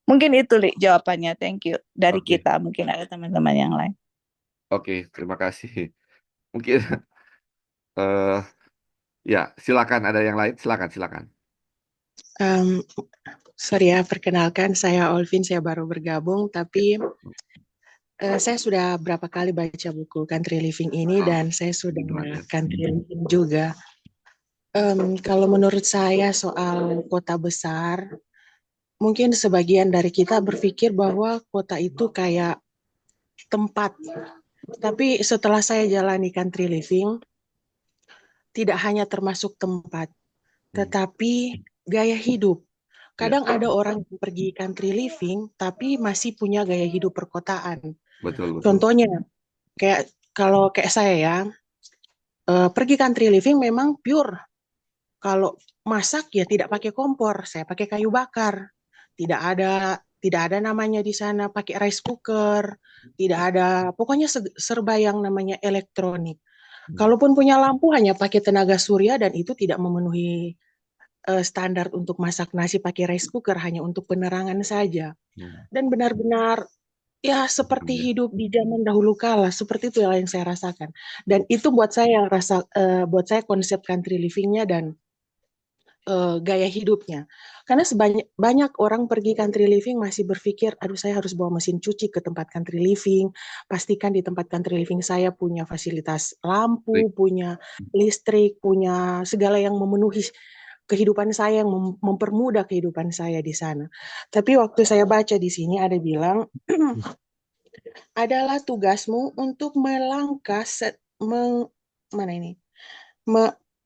Mungkin itu Li, jawabannya. Thank you. Dari Oke, kita, mungkin ada teman-teman yang lain. oke, terima kasih. Mungkin eh ya, silakan ada yang lain, silakan. Um, sorry ya, perkenalkan saya Olvin, saya baru bergabung, tapi saya sudah berapa kali baca buku Country Living ini dan saya sudah country living juga. Kalau menurut saya soal kota besar, mungkin sebagian dari kita berpikir bahwa kota itu kayak tempat. Tapi setelah saya jalani country living, tidak hanya termasuk tempat, tetapi gaya hidup. Kadang ada orang yang pergi country living, tapi masih punya gaya hidup perkotaan. Betul. Contohnya, kalau kayak saya ya, pergi country living memang pure. Kalau masak ya tidak pakai kompor, saya pakai kayu bakar. Tidak ada namanya di sana pakai rice cooker, tidak ada, pokoknya serba yang namanya elektronik. Kalaupun punya lampu hanya pakai tenaga surya dan itu tidak memenuhi standar untuk masak nasi pakai rice cooker, hanya untuk penerangan saja. Dan benar-benar ya seperti hidup di zaman dahulu kala, seperti itu yang saya rasakan. Dan itu buat saya buat saya konsep country livingnya dan gaya hidupnya. Karena banyak orang pergi country living masih berpikir, aduh saya harus bawa mesin cuci ke tempat country living, pastikan di tempat country living saya punya fasilitas lampu, punya listrik, punya segala yang memenuhi kehidupan saya, yang mempermudah kehidupan saya di sana. Tapi waktu saya baca di sini ada bilang, adalah tugasmu untuk melangkah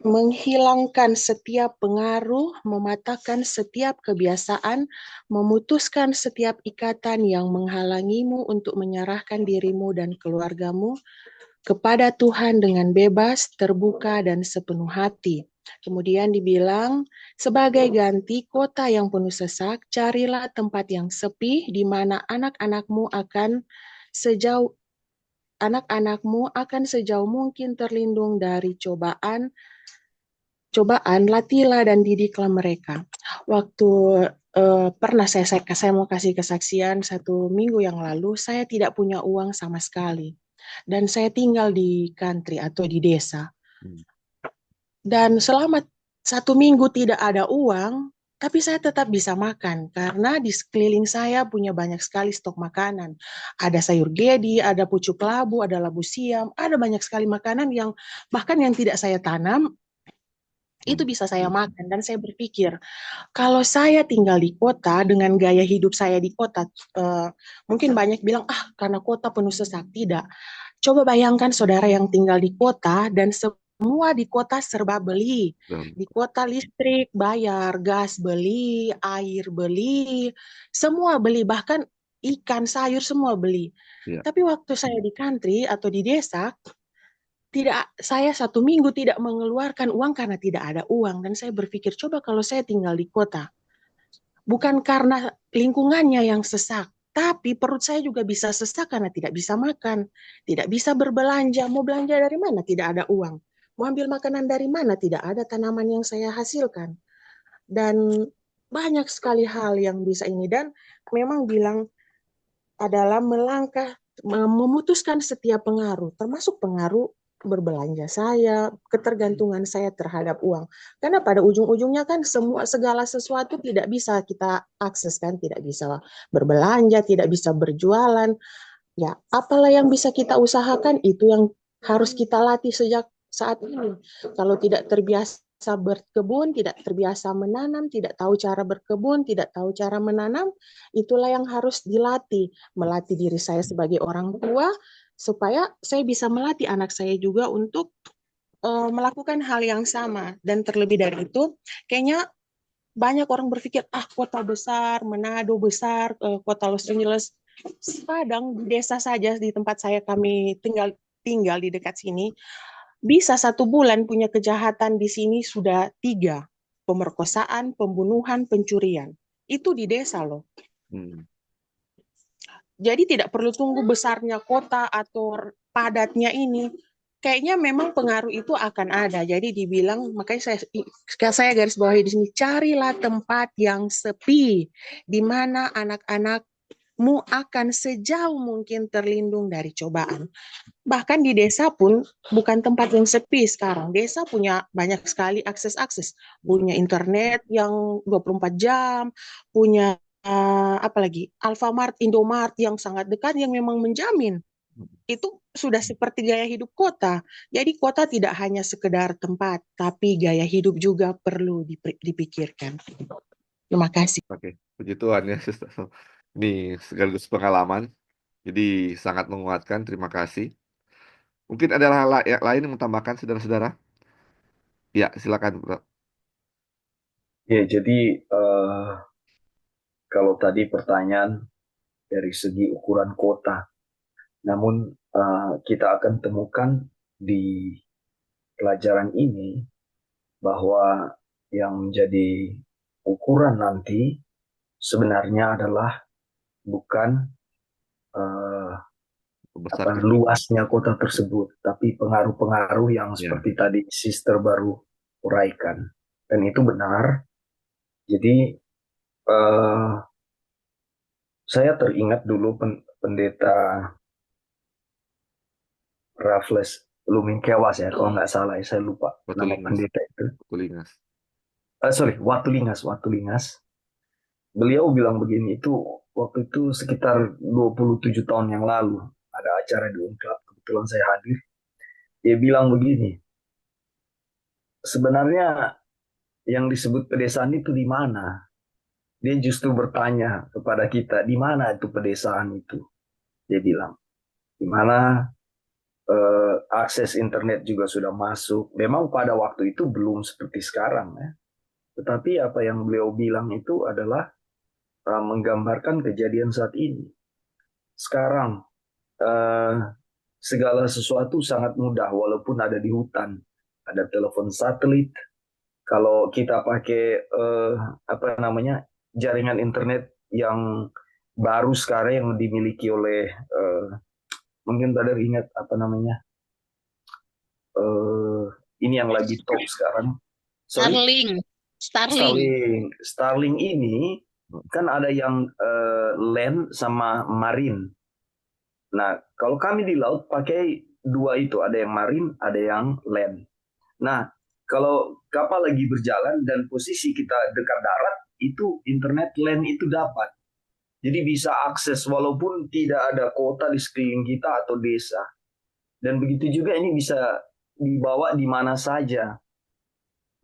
menghilangkan setiap pengaruh, mematahkan setiap kebiasaan, memutuskan setiap ikatan yang menghalangimu untuk menyerahkan dirimu dan keluargamu kepada Tuhan dengan bebas, terbuka, dan sepenuh hati. Kemudian dibilang, sebagai ganti kota yang penuh sesak, carilah tempat yang sepi di mana anak-anakmu akan sejauh mungkin terlindung dari cobaan, latihlah dan didiklah mereka. Waktu pernah saya mau kasih kesaksian 1 minggu yang lalu, saya tidak punya uang sama sekali. Dan saya tinggal di country atau di desa. Dan selama 1 minggu tidak ada uang, tapi saya tetap bisa makan karena di sekeliling saya punya banyak sekali stok makanan. Ada sayur gedi, ada pucuk labu, ada labu siam, ada banyak sekali makanan yang bahkan yang tidak saya tanam itu bisa saya makan. Dan saya berpikir, kalau saya tinggal di kota dengan gaya hidup saya di kota, mungkin banyak bilang, karena kota penuh sesak. Tidak. Coba bayangkan saudara yang tinggal di kota dan semua di kota serba beli. Di kota listrik bayar, gas beli, air beli, semua beli, bahkan ikan, sayur semua beli. Tapi waktu saya di country atau di desa, saya 1 minggu tidak mengeluarkan uang karena tidak ada uang. Dan saya berpikir, coba kalau saya tinggal di kota, bukan karena lingkungannya yang sesak, tapi perut saya juga bisa sesak karena tidak bisa makan, tidak bisa berbelanja. Mau belanja dari mana? Tidak ada uang. Mau ambil makanan dari mana? Tidak ada tanaman yang saya hasilkan. Dan banyak sekali hal yang bisa ini. Dan memang bilang adalah memutuskan setiap pengaruh, termasuk pengaruh berbelanja saya, ketergantungan saya terhadap uang. Karena pada ujung-ujungnya kan segala sesuatu tidak bisa kita akses kan, tidak bisa berbelanja, tidak bisa berjualan. Ya, apalah yang bisa kita usahakan itu yang harus kita latih sejak saat ini. Kalau tidak terbiasa berkebun, tidak terbiasa menanam, tidak tahu cara berkebun, tidak tahu cara menanam, itulah yang harus dilatih. Melatih diri saya sebagai orang tua, supaya saya bisa melatih anak saya juga untuk melakukan hal yang sama. Dan terlebih dari itu, kayaknya banyak orang berpikir, kota besar, Manado besar, kota Los Angeles. Padang di desa saja di tempat kami tinggal di dekat sini, bisa 1 bulan punya kejahatan di sini sudah 3. Pemerkosaan, pembunuhan, pencurian. Itu di desa loh. Hmm. Jadi tidak perlu tunggu besarnya kota atau padatnya ini. Kayaknya memang pengaruh itu akan ada. Jadi dibilang, makanya saya garis bawahi di sini, carilah tempat yang sepi, di mana anak-anakmu akan sejauh mungkin terlindung dari cobaan. Bahkan di desa pun bukan tempat yang sepi sekarang. Desa punya banyak sekali akses-akses. Punya internet yang 24 jam, punya apalagi Alfamart, Indomart yang sangat dekat yang memang menjamin itu sudah seperti gaya hidup kota. Jadi kota tidak hanya sekedar tempat, tapi gaya hidup juga perlu dipikirkan. Terima kasih. Oke, puji Tuhan ya, Sister. Ini sekaligus pengalaman, jadi sangat menguatkan. Terima kasih. Mungkin ada hal lain yang menambahkan, saudara-saudara? Ya, silakan, Bro. Ya, jadi kalau tadi pertanyaan dari segi ukuran kota, namun kita akan temukan di pelajaran ini bahwa yang menjadi ukuran nanti sebenarnya adalah bukan eh, Besar kecil. luasnya kota tersebut, tapi pengaruh-pengaruh yang Ya, seperti tadi Sister baru uraikan. Dan itu benar. Jadi eh, saya teringat dulu pendeta Raffles Lumingkewas ya, kalau nggak salah, saya lupa nama Watulingas. pendeta itu. Watulingas. Sorry, Watulingas. Beliau bilang begini, itu waktu itu sekitar 27 tahun yang lalu, ada acara di Unclub, kebetulan saya hadir. Dia bilang begini, sebenarnya yang disebut pedesaan itu di mana? Dia justru bertanya kepada kita, di mana itu pedesaan itu? Dia bilang, di mana akses internet juga sudah masuk. Memang pada waktu itu belum seperti sekarang ya. Tetapi apa yang beliau bilang itu adalah menggambarkan kejadian saat ini. Sekarang uh, segala sesuatu sangat mudah walaupun ada di hutan. Ada telepon satelit. Kalau kita pakai apa namanya jaringan internet yang baru sekarang yang dimiliki oleh mungkin Brother ingat apa namanya uh, ini yang lagi top sekarang. Sorry, Starlink ini kan ada yang land sama marine. Nah, kalau kami di laut pakai dua itu, ada yang marine, ada yang land. Nah, kalau kapal lagi berjalan dan posisi kita dekat darat, itu internet land itu dapat. Jadi bisa akses walaupun tidak ada kota di sekeliling kita atau desa. Dan begitu juga ini bisa dibawa di mana saja.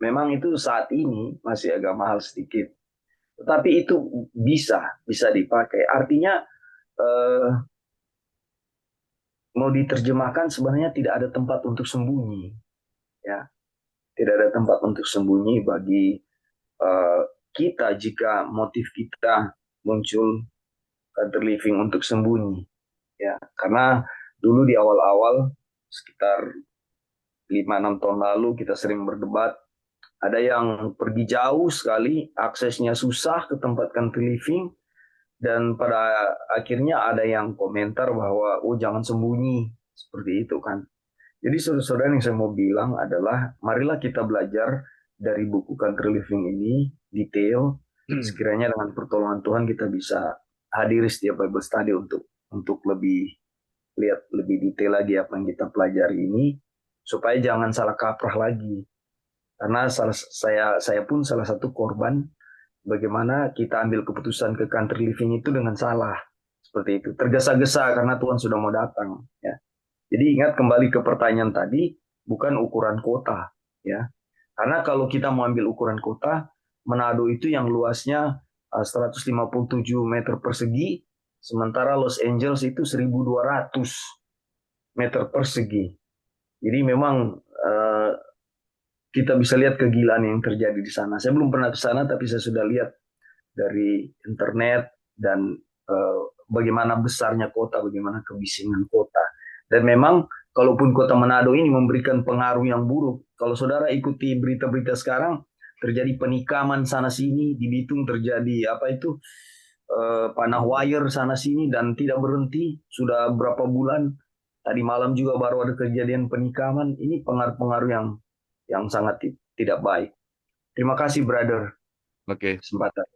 Memang itu saat ini masih agak mahal sedikit. Tetapi itu bisa dipakai. Artinya mau diterjemahkan sebenarnya tidak ada tempat untuk sembunyi. Ya, tidak ada tempat untuk sembunyi bagi uh, kita jika motif kita muncul country living untuk sembunyi. Ya, karena dulu di awal-awal sekitar 5-6 tahun lalu kita sering berdebat. Ada yang pergi jauh sekali, aksesnya susah ke tempat country living, dan pada akhirnya ada yang komentar bahwa oh jangan sembunyi seperti itu kan. Jadi saudara-saudara yang saya mau bilang adalah marilah kita belajar dari buku Country Living ini detail. Sekiranya dengan pertolongan Tuhan kita bisa hadiri setiap Bible study untuk lebih lihat lebih detail lagi apa yang kita pelajari ini supaya jangan salah kaprah lagi. Karena saya pun salah satu korban bagaimana kita ambil keputusan ke country living itu dengan salah. Seperti itu. Tergesa-gesa karena Tuhan sudah mau datang. Ya. Jadi ingat kembali ke pertanyaan tadi, bukan ukuran kota. Ya. Karena kalau kita mau ambil ukuran kota, Manado itu yang luasnya 157 meter persegi, sementara Los Angeles itu 1.200 meter persegi. Jadi memang kita bisa lihat kegilaan yang terjadi di sana. Saya belum pernah ke sana, tapi saya sudah lihat dari internet dan eh, bagaimana besarnya kota, bagaimana kebisingan kota. Dan memang kalaupun kota Manado ini memberikan pengaruh yang buruk, kalau saudara ikuti berita-berita sekarang, terjadi penikaman sana sini, di Bitung terjadi apa itu panah wire sana sini dan tidak berhenti sudah berapa bulan. Tadi malam juga baru ada kejadian penikaman. Ini pengaruh-pengaruh yang sangat tidak baik. Terima kasih, brother, Oke, kesempatan.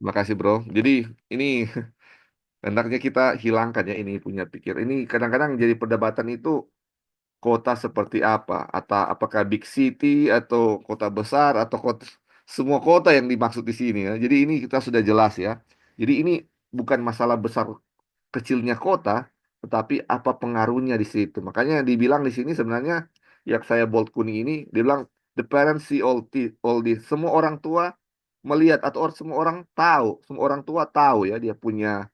terima kasih bro. Jadi ini hendaknya kita hilangkan ya ini punya pikir. Ini kadang-kadang jadi perdebatan itu kota seperti apa, atau apakah big city atau kota besar atau kota, semua kota yang dimaksud di sini ya. Jadi ini kita sudah jelas ya. Jadi ini bukan masalah besar kecilnya kota, tetapi apa pengaruhnya di situ. Makanya dibilang di sini sebenarnya yang saya bold kuning ini, dia bilang the parents see all this. Semua orang tua melihat atau semua orang tahu, semua orang tua tahu ya dia punya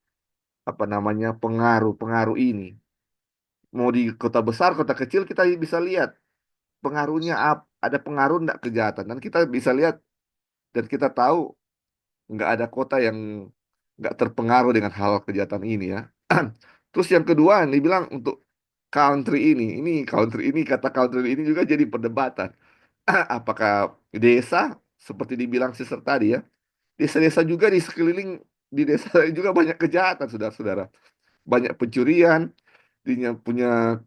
apa namanya pengaruh ini. Mau di kota besar, kota kecil kita bisa lihat pengaruhnya ada pengaruh enggak kejahatan dan kita bisa lihat dan kita tahu nggak ada kota yang nggak terpengaruh dengan hal kejahatan ini ya. Terus yang kedua yang dibilang untuk country ini kata country ini juga jadi perdebatan. Apakah desa seperti dibilang sister tadi ya, desa-desa juga di sekeliling di desa juga banyak kejahatan saudara-saudara, banyak pencurian, dia punya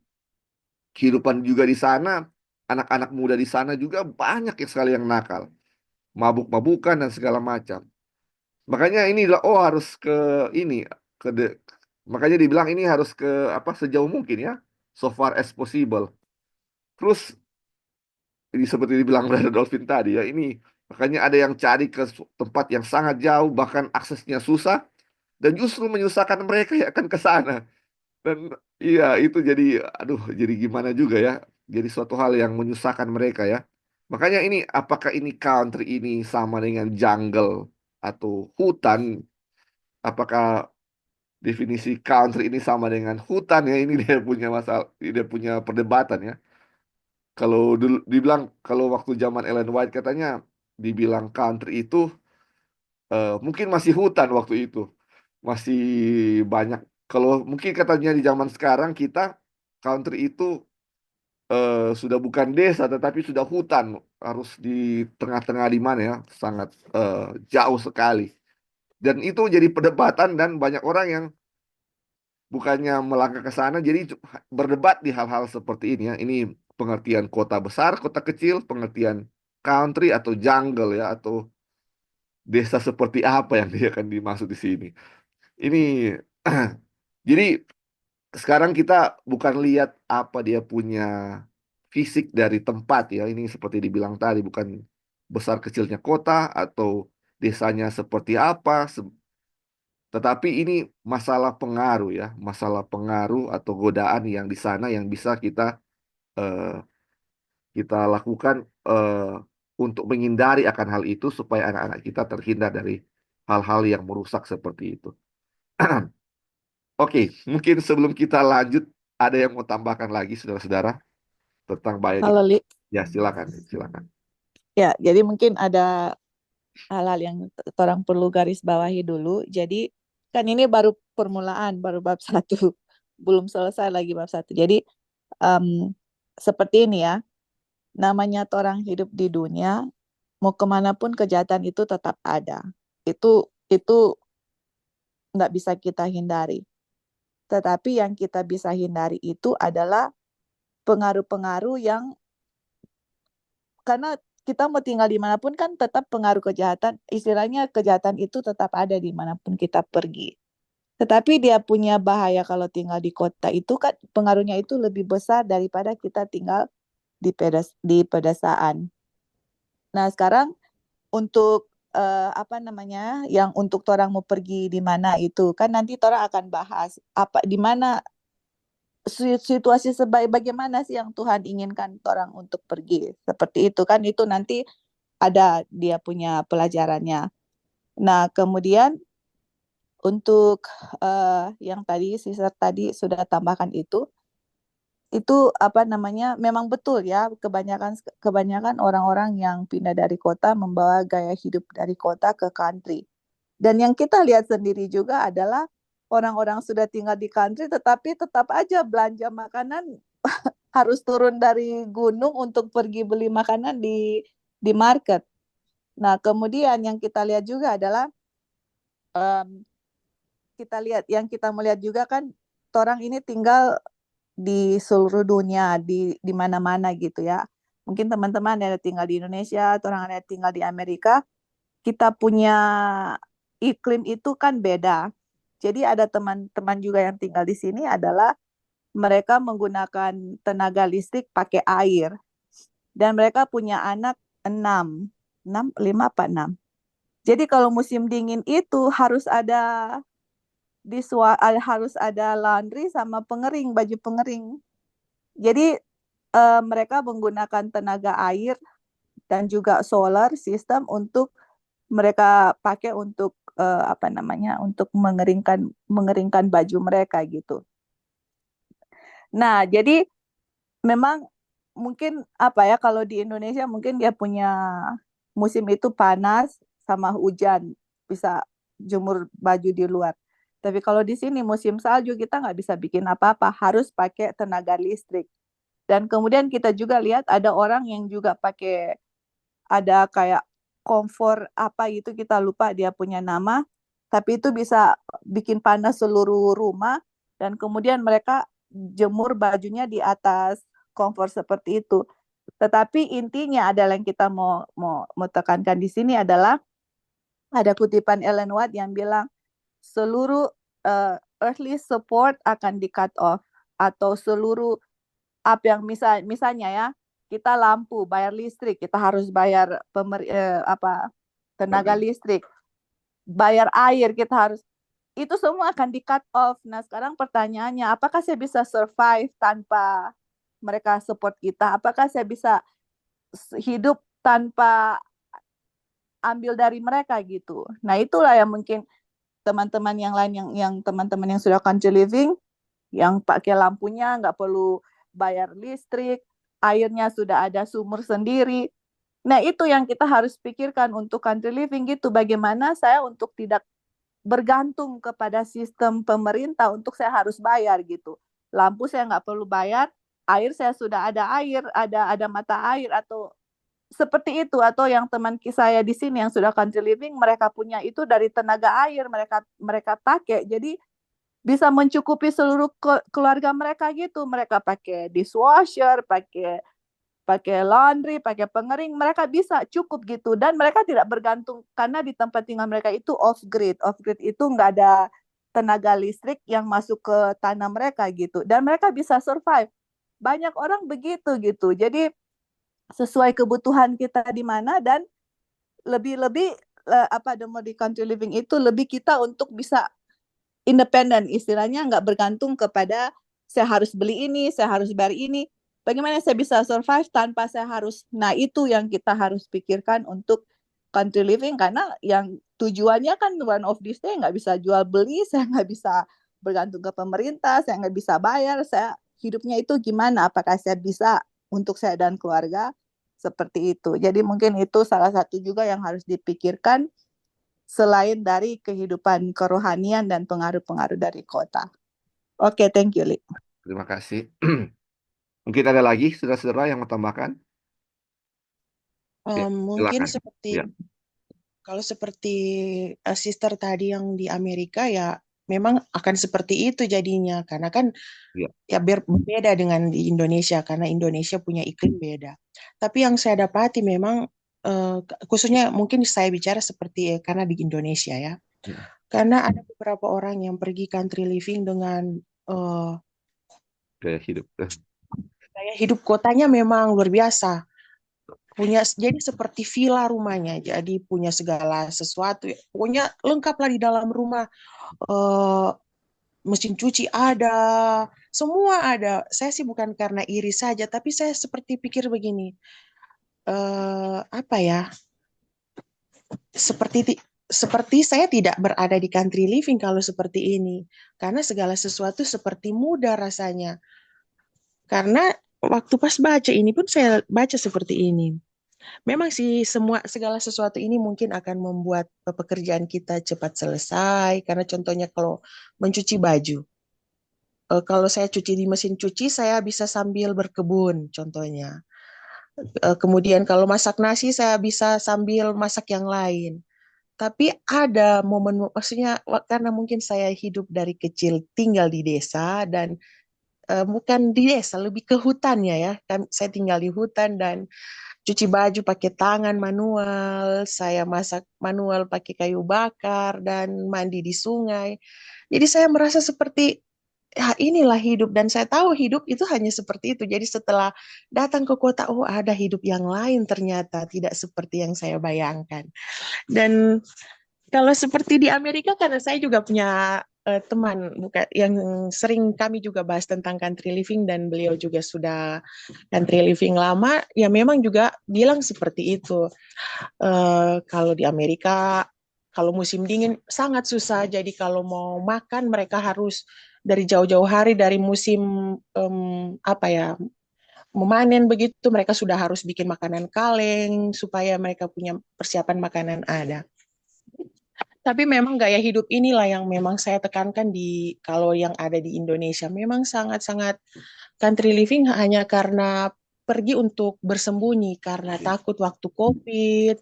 kehidupan juga di sana, anak-anak muda di sana juga banyak yang sekali yang nakal, mabuk-mabukan dan segala macam. Makanya inilah oh harus ke ini ke makanya dibilang ini harus ke apa sejauh mungkin ya, so far as possible. Terus ini seperti dibilang Brother Dolphin tadi ya, ini makanya ada yang cari ke tempat yang sangat jauh bahkan aksesnya susah dan justru menyusahkan mereka ya akan ke sana. Dan iya itu jadi aduh jadi gimana juga ya. Jadi suatu hal yang menyusahkan mereka ya. Makanya ini apakah ini country ini sama dengan jungle atau hutan? Apakah definisi country ini sama dengan hutan ya? Ini dia punya masalah, dia punya perdebatan ya. Kalau dulu dibilang kalau waktu zaman Ellen White katanya dibilang country itu mungkin masih hutan waktu itu. Masih banyak. Kalau mungkin katanya di zaman sekarang kita country itu sudah bukan desa tetapi sudah hutan. Harus di tengah-tengah di mana ya. Sangat jauh sekali. Dan itu jadi perdebatan dan banyak orang yang bukannya melangkah ke sana jadi berdebat di hal-hal seperti ini ya. Ini pengertian kota besar, kota kecil, pengertian country atau jungle ya atau desa seperti apa yang dia akan dimaksud di sini. Ini jadi sekarang kita bukan lihat apa dia punya fisik dari tempat ya. Ini seperti dibilang tadi bukan besar kecilnya kota atau desanya seperti apa, tetapi ini masalah pengaruh ya, masalah pengaruh atau godaan yang di sana yang bisa eh, kita lakukan untuk menghindari akan hal itu supaya anak-anak kita terhindar dari hal-hal yang merusak seperti itu. Oke, mungkin sebelum kita lanjut, ada yang mau tambahkan lagi, saudara-saudara, tentang bahaya di... Halo, Li. Ya, silakan, silakan. Ya, jadi mungkin ada hal-hal yang orang perlu garis bawahi dulu. Jadi kan ini baru permulaan, baru bab 1. Belum selesai lagi bab 1. Jadi seperti ini ya, namanya orang hidup di dunia, mau kemanapun kejahatan itu tetap ada. Itu nggak bisa kita hindari. Tetapi yang kita bisa hindari itu adalah pengaruh-pengaruh yang, karena kita mau tinggal dimanapun kan tetap pengaruh kejahatan, istilahnya kejahatan itu tetap ada dimanapun kita pergi. Tetapi dia punya bahaya kalau tinggal di kota itu kan pengaruhnya itu lebih besar daripada kita tinggal di pedesaan. Nah sekarang untuk apa namanya yang untuk orang mau pergi di mana itu kan nanti orang akan bahas apa di mana situasi bagaimana sih yang Tuhan inginkan orang untuk pergi seperti itu kan itu nanti ada dia punya pelajarannya. Nah kemudian untuk yang tadi Sister tadi sudah tambahkan itu itu apa namanya memang betul ya, kebanyakan orang-orang yang pindah dari kota membawa gaya hidup dari kota ke country. Dan yang kita lihat sendiri juga adalah orang-orang sudah tinggal di country tetapi tetap aja belanja makanan harus turun dari gunung untuk pergi beli makanan di market. Nah, kemudian yang kita lihat juga adalah yang kita melihat juga kan orang ini tinggal di seluruh dunia, di mana-mana gitu ya. Mungkin teman-teman ada tinggal di Indonesia, atau orang ada tinggal di Amerika, kita punya iklim itu kan beda. Jadi ada teman-teman juga yang tinggal di sini adalah mereka menggunakan tenaga listrik pakai air. Dan mereka punya anak 5 apa 6. Jadi kalau musim dingin itu harus ada laundry sama baju pengering. Jadi mereka menggunakan tenaga air dan juga solar system untuk mereka pakai untuk untuk mengeringkan baju mereka gitu. Nah, jadi memang mungkin kalau di Indonesia mungkin dia punya musim itu panas sama hujan, bisa jemur baju di luar. Tapi kalau di sini musim salju kita nggak bisa bikin apa-apa, harus pakai tenaga listrik. Dan kemudian kita juga lihat ada orang yang juga pakai ada kayak kompor apa gitu, kita lupa dia punya nama, tapi itu bisa bikin panas seluruh rumah dan kemudian mereka jemur bajunya di atas kompor seperti itu. Tetapi intinya adalah yang kita mau tekankan di sini adalah ada kutipan Ellen White yang bilang seluruh earthly support akan di cut off, atau seluruh apa yang misalnya ya, kita lampu bayar listrik, kita harus bayar tenaga listrik, bayar air kita harus, itu semua akan di cut off. Nah sekarang pertanyaannya, apakah saya bisa survive tanpa mereka support kita? Apakah saya bisa hidup tanpa ambil dari mereka gitu? Nah itulah yang mungkin teman-teman yang lain, yang teman-teman yang sudah country living, yang pakai lampunya nggak perlu bayar listrik, airnya sudah ada sumur sendiri. Nah itu yang kita harus pikirkan untuk country living gitu, bagaimana saya untuk tidak bergantung kepada sistem pemerintah untuk saya harus bayar gitu. Lampu saya nggak perlu bayar, air saya sudah ada mata air atau seperti itu. Atau yang teman saya di sini yang sudah country living, mereka punya itu dari tenaga air mereka pakai, jadi bisa mencukupi seluruh keluarga mereka gitu. Mereka pakai dishwasher, pakai laundry, pakai pengering, mereka bisa cukup gitu. Dan mereka tidak bergantung karena di tempat tinggal mereka itu off grid. Off grid itu nggak ada tenaga listrik yang masuk ke tanah mereka gitu. Dan mereka bisa survive. Banyak orang begitu gitu. Jadi sesuai kebutuhan kita di mana, dan lebih-lebih di country living itu lebih kita untuk bisa independen, istilahnya nggak bergantung kepada saya harus beli ini, saya harus bayar ini. Bagaimana saya bisa survive tanpa saya harus, nah itu yang kita harus pikirkan untuk country living, karena yang tujuannya kan one of this day nggak bisa jual beli, saya nggak bisa bergantung ke pemerintah, saya nggak bisa bayar, saya hidupnya itu gimana, apakah saya bisa untuk saya dan keluarga, seperti itu. Jadi mungkin itu salah satu juga yang harus dipikirkan selain dari kehidupan kerohanian dan pengaruh-pengaruh dari kota. Oke, thank you, Li. Terima kasih. Mungkin ada lagi saudara-saudara yang mau tambahkan? Ya, Mungkin silakan. Ya. kalau seperti sister tadi yang di Amerika, ya memang akan seperti itu jadinya, karena kan ya berbeda dengan di Indonesia, karena Indonesia punya iklim beda. Tapi yang saya dapati memang khususnya mungkin saya bicara seperti karena di Indonesia ya, karena ada beberapa orang yang pergi country living dengan Gaya hidup. gaya hidup kotanya memang luar biasa. Jadi seperti villa rumahnya, jadi punya segala sesuatu, pokoknya lengkap lah di dalam rumah. Mesin cuci ada, semua ada. Saya sih bukan karena iri saja, tapi saya seperti pikir begini, apa ya, seperti saya tidak berada di country living kalau seperti ini, karena segala sesuatu seperti mudah rasanya. Karena waktu pas baca ini pun saya baca seperti ini. Memang sih segala sesuatu ini mungkin akan membuat pekerjaan kita cepat selesai. Karena contohnya kalau mencuci baju. Kalau saya cuci di mesin cuci, saya bisa sambil berkebun, contohnya. Kemudian kalau masak nasi, saya bisa sambil masak yang lain. Tapi ada momen, maksudnya karena mungkin saya hidup dari kecil tinggal di desa dan bukan di desa, lebih ke hutannya ya. Saya tinggal di hutan dan cuci baju pakai tangan manual, saya masak manual pakai kayu bakar dan mandi di sungai. Jadi saya merasa seperti ya inilah hidup dan saya tahu hidup itu hanya seperti itu. Jadi setelah datang ke kota, oh ada hidup yang lain ternyata tidak seperti yang saya bayangkan. Dan kalau seperti di Amerika karena saya juga punya teman bukan yang sering kami juga bahas tentang country living dan beliau juga sudah country living lama, ya memang juga bilang seperti itu. Kalau di Amerika, kalau musim dingin sangat susah. Jadi kalau mau makan mereka harus dari jauh-jauh hari dari musim apa ya memanen begitu mereka sudah harus bikin makanan kaleng supaya mereka punya persiapan makanan ada. Tapi memang gaya hidup inilah yang memang saya tekankan di kalau yang ada di Indonesia memang sangat-sangat country living hanya karena pergi untuk bersembunyi karena takut waktu COVID,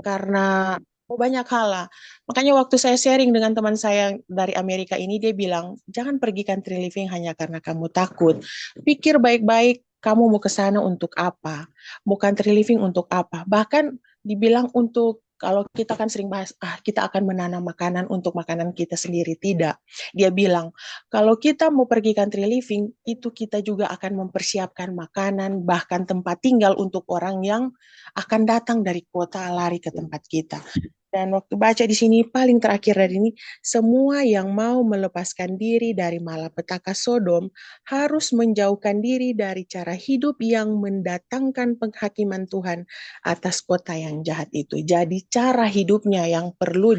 karena banyak hal lah. Makanya waktu saya sharing dengan teman saya dari Amerika ini, dia bilang, jangan pergi country living hanya karena kamu takut. Pikir baik-baik, kamu mau ke sana untuk apa? Mau country living untuk apa? Bahkan dibilang untuk, kalau kita kan sering bahas, kita akan menanam makanan untuk makanan kita sendiri. Tidak. Dia bilang, kalau kita mau pergi country living, itu kita juga akan mempersiapkan makanan, bahkan tempat tinggal untuk orang yang akan datang dari kota lari ke tempat kita. Dan waktu baca di sini paling terakhir dari ini, semua yang mau melepaskan diri dari malapetaka Sodom harus menjauhkan diri dari cara hidup yang mendatangkan penghakiman Tuhan atas kota yang jahat itu. Jadi cara hidupnya yang perlu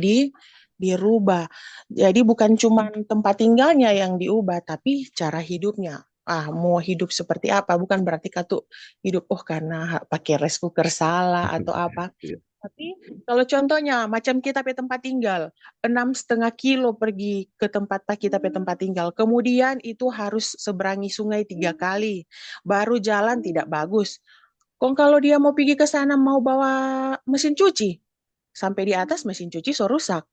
dirubah. Jadi bukan cuma tempat tinggalnya yang diubah, tapi cara hidupnya. Mau hidup seperti apa? Bukan berarti katu hidup karena pakai rice cooker salah atau apa. Tapi kalau contohnya macam kita pe tempat tinggal 6,5 kilo pergi ke tempat kita pe tempat tinggal, kemudian itu harus seberangi sungai 3 kali, baru jalan tidak bagus. Kok kalau dia mau pergi ke sana mau bawa mesin cuci, sampai di atas mesin cuci so rusak.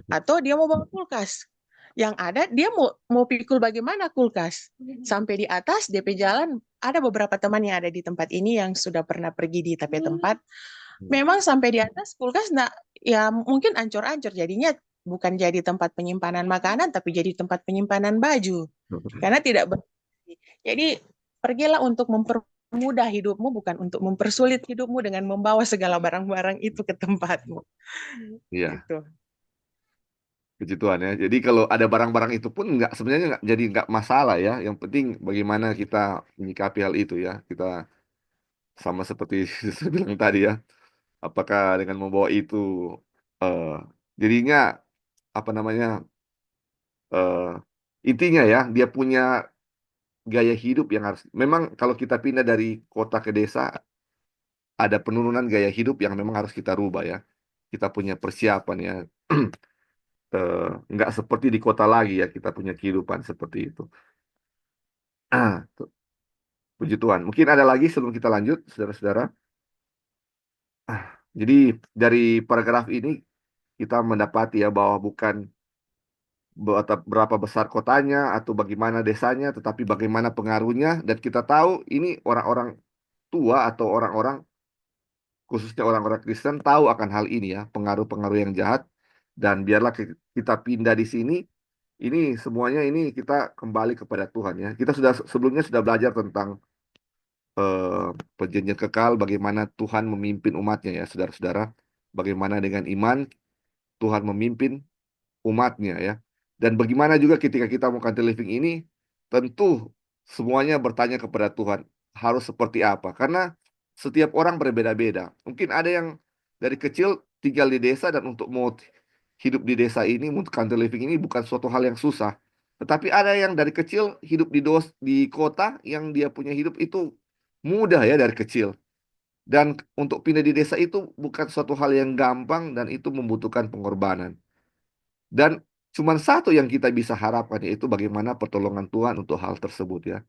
Atau dia mau bawa kulkas, yang ada dia mau pikul bagaimana kulkas sampai di atas DP jalan. Ada beberapa teman yang ada di tempat ini yang sudah pernah pergi di tapi tempat memang sampai di atas kulkas ya mungkin ancur-ancur jadinya bukan jadi tempat penyimpanan makanan tapi jadi tempat penyimpanan baju karena tidak jadi pergilah untuk mempermudah hidupmu bukan untuk mempersulit hidupmu dengan membawa segala barang-barang itu ke tempatmu. Iya, Gitu. puji Tuhan ya. Jadi kalau ada barang-barang itu pun nggak sebenarnya nggak jadi nggak masalah ya. Yang penting bagaimana kita menyikapi hal itu ya. Kita sama seperti saya bilang tadi ya. Apakah dengan membawa itu eh jadinya apa namanya eh intinya ya dia punya gaya hidup yang harus. Memang kalau kita pindah dari kota ke desa ada penurunan gaya hidup yang memang harus kita rubah ya. Kita punya persiapan ya. Nggak seperti di kota lagi ya kita punya kehidupan seperti itu. Puji Tuhan. Mungkin ada lagi sebelum kita lanjut, saudara-saudara. Jadi dari paragraf ini kita mendapati ya bahwa bukan berapa besar kotanya atau bagaimana desanya, tetapi bagaimana pengaruhnya. Dan kita tahu ini orang-orang tua atau orang-orang, khususnya orang-orang Kristen, tahu akan hal ini ya, pengaruh-pengaruh yang jahat. Dan biarlah kita pindah di sini, ini semuanya ini kita kembali kepada Tuhan ya. Kita sudah sebelumnya sudah belajar tentang perjanjian kekal, bagaimana Tuhan memimpin umatnya ya, saudara-saudara. Bagaimana dengan iman, Tuhan memimpin umatnya ya. Dan bagaimana juga ketika kita mau country living ini, tentu semuanya bertanya kepada Tuhan, harus seperti apa. Karena setiap orang berbeda-beda. Mungkin ada yang dari kecil tinggal di desa dan untuk mau hidup di desa ini, untuk country living ini bukan suatu hal yang susah. Tetapi ada yang dari kecil hidup di kota yang dia punya hidup itu mudah ya dari kecil. Dan untuk pindah di desa itu bukan suatu hal yang gampang dan itu membutuhkan pengorbanan. Dan cuma satu yang kita bisa harapkan yaitu bagaimana pertolongan Tuhan untuk hal tersebut ya.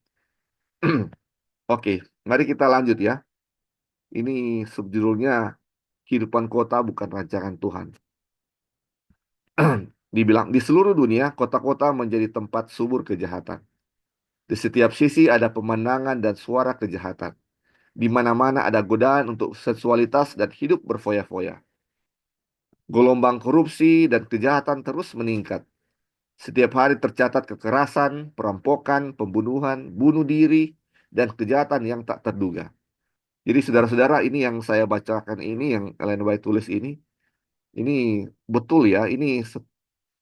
Oke, mari kita lanjut ya. Ini subjudulnya kehidupan kota bukan rancangan Tuhan. Dibilang di seluruh dunia kota-kota menjadi tempat subur kejahatan. Di setiap sisi ada pemandangan dan suara kejahatan. Di mana-mana ada godaan untuk seksualitas dan hidup berfoya-foya. Gelombang korupsi dan kejahatan terus meningkat. Setiap hari tercatat kekerasan, perampokan, pembunuhan, bunuh diri, dan kejahatan yang tak terduga. Jadi saudara-saudara, ini yang saya bacakan ini, yang Ellen White tulis ini betul ya, ini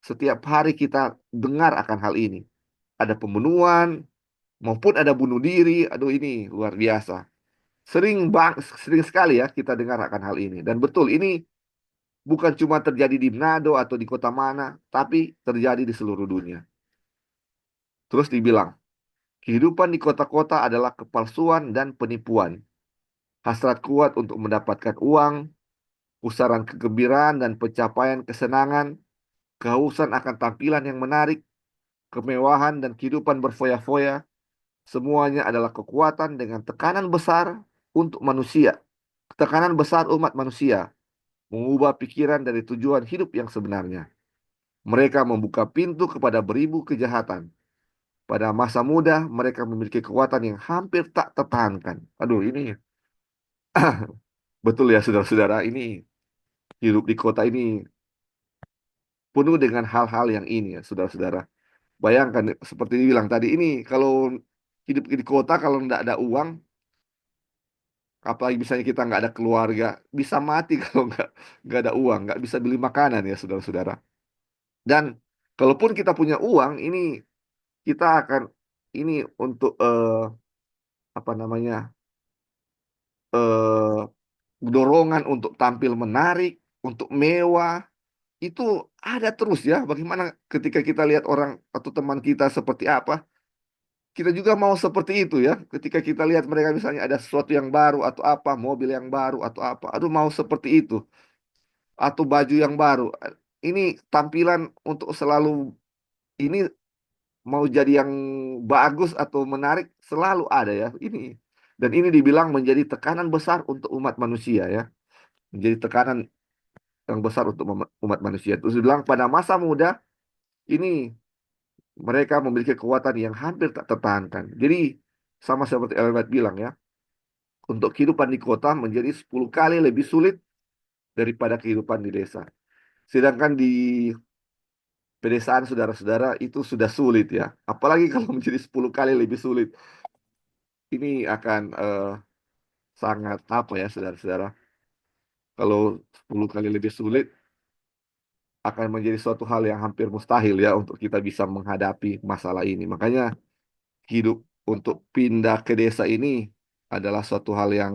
setiap hari kita dengar akan hal ini. Ada pembunuhan, maupun ada bunuh diri, aduh ini luar biasa. Sering sekali ya kita dengar akan hal ini. Dan betul, ini bukan cuma terjadi di Manado atau di kota mana, tapi terjadi di seluruh dunia. Terus dibilang, kehidupan di kota-kota adalah kepalsuan dan penipuan. Hasrat kuat untuk mendapatkan uang, pusaran kegembiraan dan pencapaian kesenangan, kehausan akan tampilan yang menarik, kemewahan dan kehidupan berfoya-foya, semuanya adalah kekuatan dengan tekanan besar untuk manusia. Tekanan besar umat manusia mengubah pikiran dari tujuan hidup yang sebenarnya. Mereka membuka pintu kepada beribu kejahatan. Pada masa muda, mereka memiliki kekuatan yang hampir tak tertahankan. Aduh, ini betul ya, saudara-saudara. Ini hidup di kota ini penuh dengan hal-hal yang ini ya, saudara-saudara. Bayangkan seperti dibilang tadi ini, kalau hidup di kota, kalau tidak ada uang, apalagi misalnya kita nggak ada keluarga, bisa mati kalau nggak ada uang, nggak bisa beli makanan ya, saudara-saudara. Dan kalaupun kita punya uang, ini kita akan ini untuk apa namanya eh, dorongan untuk tampil menarik, untuk mewah, itu ada terus ya. Bagaimana ketika kita lihat orang atau teman kita seperti apa, kita juga mau seperti itu ya. Ketika kita lihat mereka misalnya ada sesuatu yang baru atau apa, mobil yang baru atau apa, aduh mau seperti itu. Atau baju yang baru. Ini tampilan untuk selalu ini mau jadi yang bagus atau menarik selalu ada ya. Ini dan ini dibilang menjadi tekanan besar untuk umat manusia ya. Menjadi tekanan yang besar untuk umat manusia. Terus dibilang pada masa muda ini mereka memiliki kekuatan yang hampir tak tertahankan. Jadi sama seperti Elmet bilang ya, untuk kehidupan di kota menjadi 10 kali lebih sulit daripada kehidupan di desa. Sedangkan di pedesaan saudara-saudara itu sudah sulit ya. Apalagi kalau menjadi 10 kali lebih sulit. Ini akan sangat apa ya saudara-saudara. Kalau 10 kali lebih sulit akan menjadi suatu hal yang hampir mustahil ya untuk kita bisa menghadapi masalah ini. Makanya hidup untuk pindah ke desa ini adalah suatu hal yang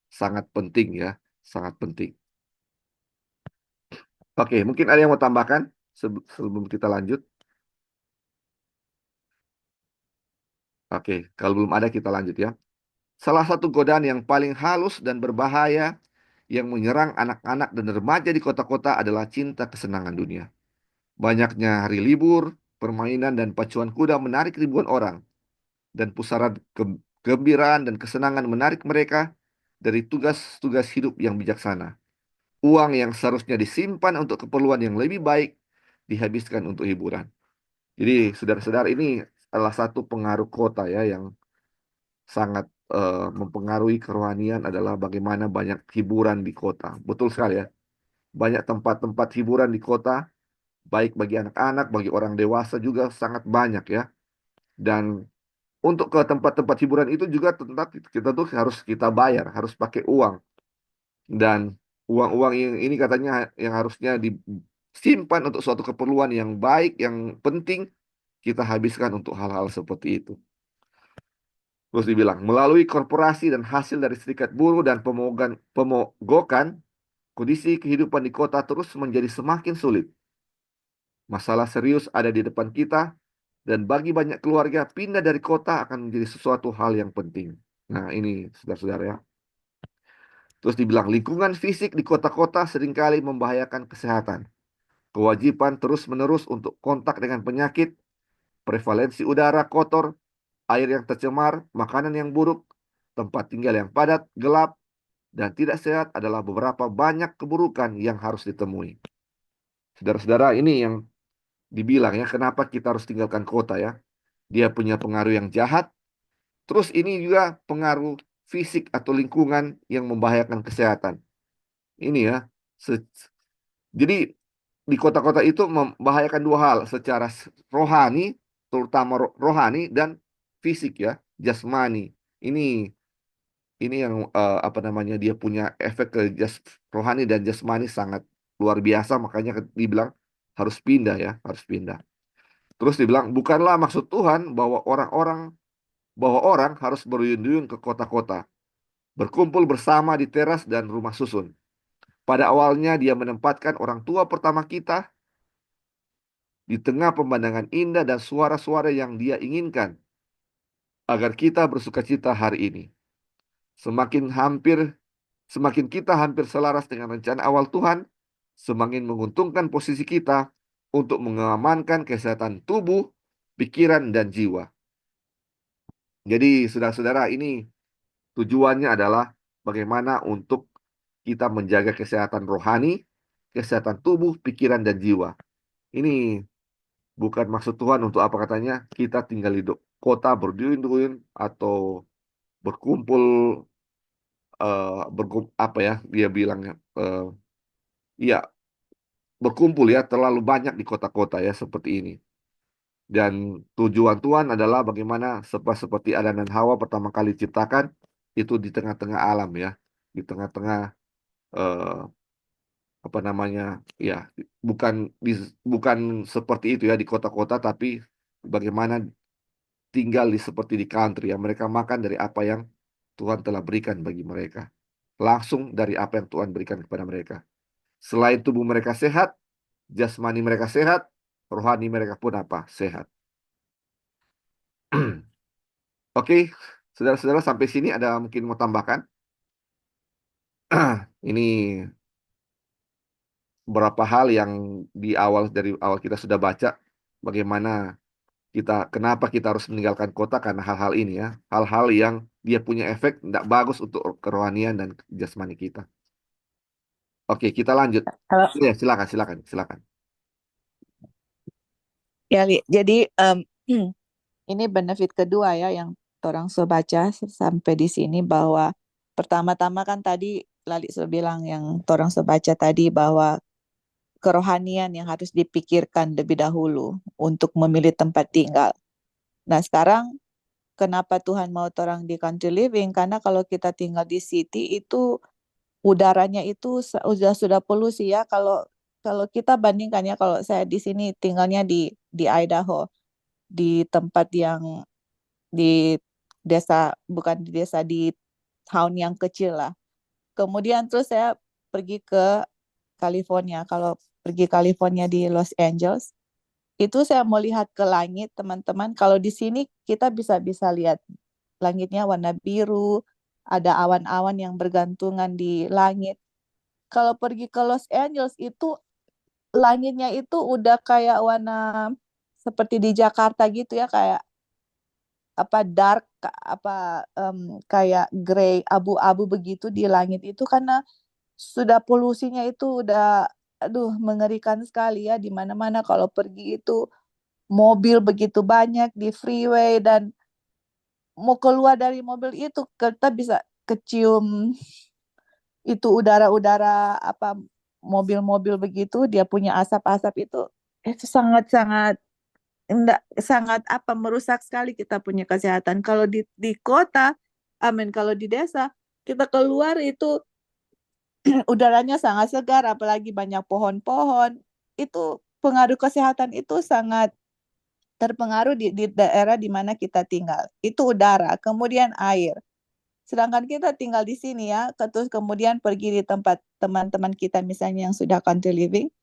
sangat penting ya, sangat penting. Oke, mungkin ada yang mau tambahkan sebelum kita lanjut. Oke, kalau belum ada kita lanjut ya. Salah satu godaan yang paling halus dan berbahaya yang menyerang anak-anak dan remaja di kota-kota adalah cinta kesenangan dunia. Banyaknya hari libur, permainan dan pacuan kuda menarik ribuan orang dan pusaran kegembiraan dan kesenangan menarik mereka dari tugas-tugas hidup yang bijaksana. Uang yang seharusnya disimpan untuk keperluan yang lebih baik dihabiskan untuk hiburan. Jadi, saudara-saudara, ini salah satu pengaruh kota ya yang sangat mempengaruhi kerohanian adalah bagaimana banyak hiburan di kota. Betul sekali ya. Banyak tempat-tempat hiburan di kota, baik bagi anak-anak, bagi orang dewasa juga sangat banyak ya. Dan untuk ke tempat-tempat hiburan itu juga tetap kita tuh harus kita bayar, harus pakai uang. Dan uang-uang yang ini katanya yang harusnya disimpan untuk suatu keperluan yang baik, yang penting, kita habiskan untuk hal-hal seperti itu. Terus dibilang, melalui korporasi dan hasil dari serikat buruh dan pemogokan, kondisi kehidupan di kota terus menjadi semakin sulit. Masalah serius ada di depan kita, Dan bagi banyak keluarga, pindah dari kota akan menjadi sesuatu hal yang penting. Nah, ini saudara-saudara ya. Terus dibilang lingkungan fisik di kota-kota seringkali membahayakan kesehatan. Kewajiban terus-menerus untuk kontak dengan penyakit, prevalensi udara kotor, air yang tercemar, makanan yang buruk, tempat tinggal yang padat, gelap, dan tidak sehat adalah beberapa banyak keburukan yang harus ditemui. Saudara-saudara, ini yang dibilang ya, kenapa kita harus tinggalkan kota ya. Dia punya pengaruh yang jahat, terus ini juga pengaruh fisik atau lingkungan yang membahayakan kesehatan. Ini ya, jadi di kota-kota itu membahayakan dua hal, secara rohani, terutama rohani dan fisik ya, jasmani. Ini yang apa namanya, dia punya efek ke rohani dan jasmani sangat luar biasa, makanya dibilang harus pindah ya, harus pindah. Terus dibilang bukanlah maksud Tuhan bahwa orang harus berduyun-duyun ke kota-kota, berkumpul bersama di teras dan rumah susun. Pada awalnya dia menempatkan orang tua pertama kita di tengah pemandangan indah dan suara-suara yang dia inginkan agar kita bersukacita hari ini. Semakin hampir Semakin kita hampir selaras dengan rencana awal Tuhan, semakin menguntungkan posisi kita untuk mengamankan kesehatan tubuh, pikiran, dan jiwa. Jadi, saudara-saudara, ini tujuannya adalah bagaimana untuk kita menjaga kesehatan rohani, kesehatan tubuh, pikiran, dan jiwa. Ini bukan maksud Tuhan untuk apa katanya, kita tinggal di kota berduyun-duyun atau berkumpul, apa ya, dia bilang ya berkumpul ya terlalu banyak di kota-kota ya seperti ini. Dan tujuan Tuhan adalah bagaimana seperti Adam dan Hawa pertama kali diciptakan itu di tengah-tengah alam ya, di tengah-tengah eh, apa namanya ya, bukan bukan seperti itu ya di kota-kota, tapi bagaimana tinggal seperti di country ya, mereka makan dari apa yang Tuhan telah berikan bagi mereka, langsung dari apa yang Tuhan berikan kepada mereka. Selain tubuh mereka sehat, jasmani mereka sehat, rohani mereka pun apa? Sehat. Oke, saudara-saudara sampai sini ada mungkin mau tambahkan? Ini beberapa hal yang dari awal kita sudah baca bagaimana kenapa kita harus meninggalkan kota karena hal-hal ini ya, hal-hal yang dia punya efek tidak bagus untuk kerohanian dan jasmani kita. Oke, kita lanjut. Kalau Ya, silakan, silakan, silakan. ya, Li, jadi ini benefit kedua ya yang orang so baca sampai di sini, bahwa pertama-tama kan tadi Lali so bilang yang orang so baca tadi bahwa kerohanian yang harus dipikirkan lebih dahulu untuk memilih tempat tinggal. Nah, sekarang kenapa Tuhan mau orang di country living? Karena kalau kita tinggal di city itu udaranya itu sudah polusi ya. Kalau kalau kita bandingkan ya, kalau saya di sini tinggalnya di Idaho, di tempat yang di desa, bukan di desa, di town yang kecil lah. Kemudian terus saya pergi ke California. Kalau pergi California di Los Angeles, itu saya mau lihat ke langit, teman-teman. Kalau di sini kita bisa lihat langitnya warna biru, ada awan-awan yang bergantungan di langit. Kalau pergi ke Los Angeles itu langitnya itu udah kayak warna seperti di Jakarta gitu ya, kayak apa dark, apa kayak gray abu-abu begitu di langit itu, karena sudah polusinya itu udah aduh mengerikan sekali ya. Di mana-mana kalau pergi itu mobil begitu banyak di freeway, dan mau keluar dari mobil itu kita bisa kecium itu udara-udara apa mobil-mobil begitu, dia punya asap-asap itu sangat-sangat enggak, sangat apa merusak sekali kita punya kesehatan. Kalau di kota, kalau di desa kita keluar itu udaranya sangat segar, apalagi banyak pohon-pohon. Itu pengaruh kesehatan itu sangat terpengaruh di daerah di mana kita tinggal. Itu udara, kemudian air. Sedangkan kita tinggal di sini ya, terus kemudian pergi di tempat teman-teman kita misalnya yang sudah country living,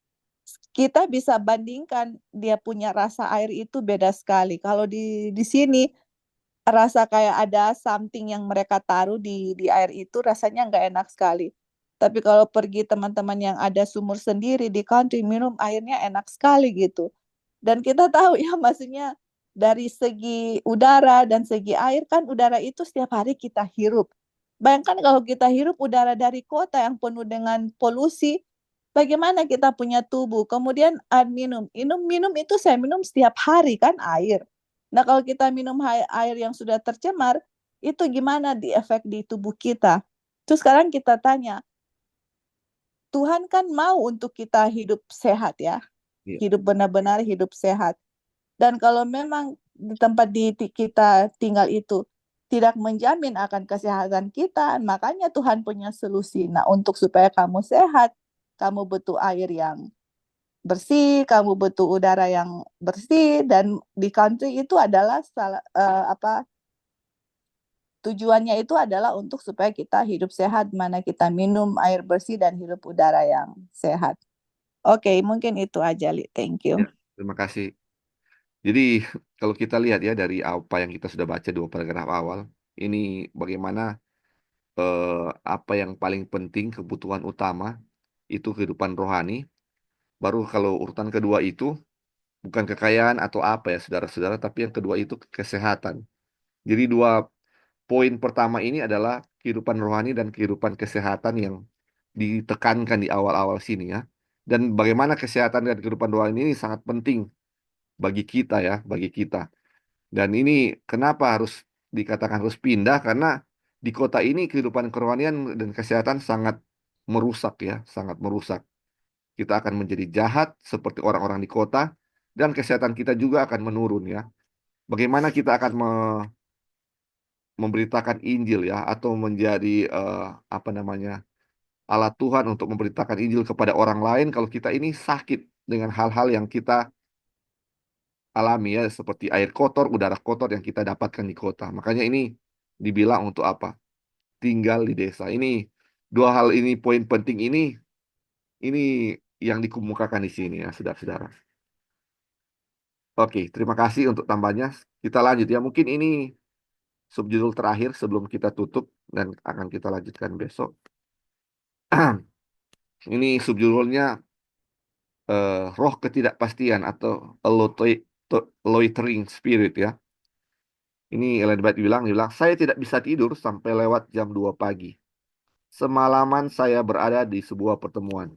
kita bisa bandingkan dia punya rasa air itu beda sekali. Kalau di sini rasa kayak ada something yang mereka taruh di air itu rasanya nggak enak sekali. Tapi kalau pergi teman-teman yang ada sumur sendiri di country minum airnya enak sekali gitu. Dan kita tahu ya maksudnya dari segi udara dan segi air kan udara itu setiap hari kita hirup. Bayangkan kalau kita hirup udara dari kota yang penuh dengan polusi, bagaimana kita punya tubuh. Kemudian air minum. Minum itu saya minum setiap hari kan air. Nah, kalau kita minum air yang sudah tercemar, itu gimana di efek di tubuh kita? Terus sekarang kita tanya, Tuhan kan mau untuk kita hidup sehat ya, Iya. hidup benar-benar hidup sehat. Dan kalau memang di tempat kita tinggal itu tidak menjamin akan kesehatan kita, makanya Tuhan punya solusi. Nah, untuk supaya kamu sehat, kamu butuh air yang bersih, kamu butuh udara yang bersih, dan di country itu adalah tujuannya itu adalah untuk supaya kita hidup sehat, mana kita minum air bersih dan hidup udara yang sehat. Oke, mungkin itu aja, Li. Thank you. Ya, terima kasih. Jadi kalau kita lihat ya dari apa yang kita sudah baca 2 paragraf awal, ini bagaimana apa yang paling penting, kebutuhan utama itu kehidupan rohani. Baru kalau urutan kedua itu bukan kekayaan atau apa ya saudara-saudara, tapi yang kedua itu kesehatan. Jadi 2 poin pertama ini adalah kehidupan rohani dan kehidupan kesehatan yang ditekankan di awal-awal sini ya. Dan bagaimana kesehatan dan kehidupan rohani ini sangat penting bagi kita ya, bagi kita. Dan ini kenapa harus dikatakan harus pindah? Karena di kota ini kehidupan kerohanian dan kesehatan sangat merusak ya, sangat merusak. Kita akan menjadi jahat seperti orang-orang di kota dan kesehatan kita juga akan menurun ya. Bagaimana kita akan memberitakan Injil ya atau menjadi apa namanya alat Tuhan untuk memberitakan Injil kepada orang lain kalau kita ini sakit dengan hal-hal yang kita alami ya seperti air kotor, udara kotor yang kita dapatkan di kota. Makanya ini dibilang untuk apa? Tinggal di desa. Ini 2 hal ini poin penting ini yang dikemukakan di sini ya, saudara-saudara. Oke, terima kasih untuk tambahnya. Kita lanjut ya. Mungkin ini subjudul terakhir sebelum kita tutup dan akan kita lanjutkan besok. Ini subjudulnya roh ketidakpastian atau loitering spirit ya. Ini Ellen White bilang, saya tidak bisa tidur sampai lewat jam 2 pagi. Semalaman saya berada di sebuah pertemuan.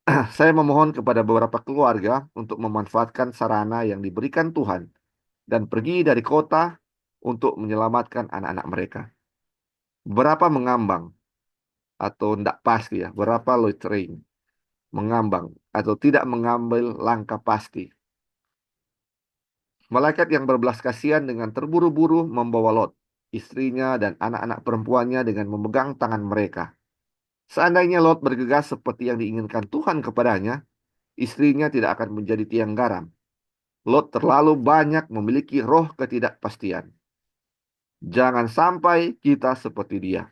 Saya memohon kepada beberapa keluarga untuk memanfaatkan sarana yang diberikan Tuhan dan pergi dari kota untuk menyelamatkan anak-anak mereka. Berapa mengambang atau tidak pasti ya, berapa loitering, mengambang atau tidak mengambil langkah pasti. Malaikat yang berbelas kasihan dengan terburu-buru membawa Lot, istrinya dan anak-anak perempuannya dengan memegang tangan mereka. Seandainya Lot bergegas seperti yang diinginkan Tuhan kepadanya, istrinya tidak akan menjadi tiang garam. Lot terlalu banyak memiliki roh ketidakpastian. Jangan sampai kita seperti dia.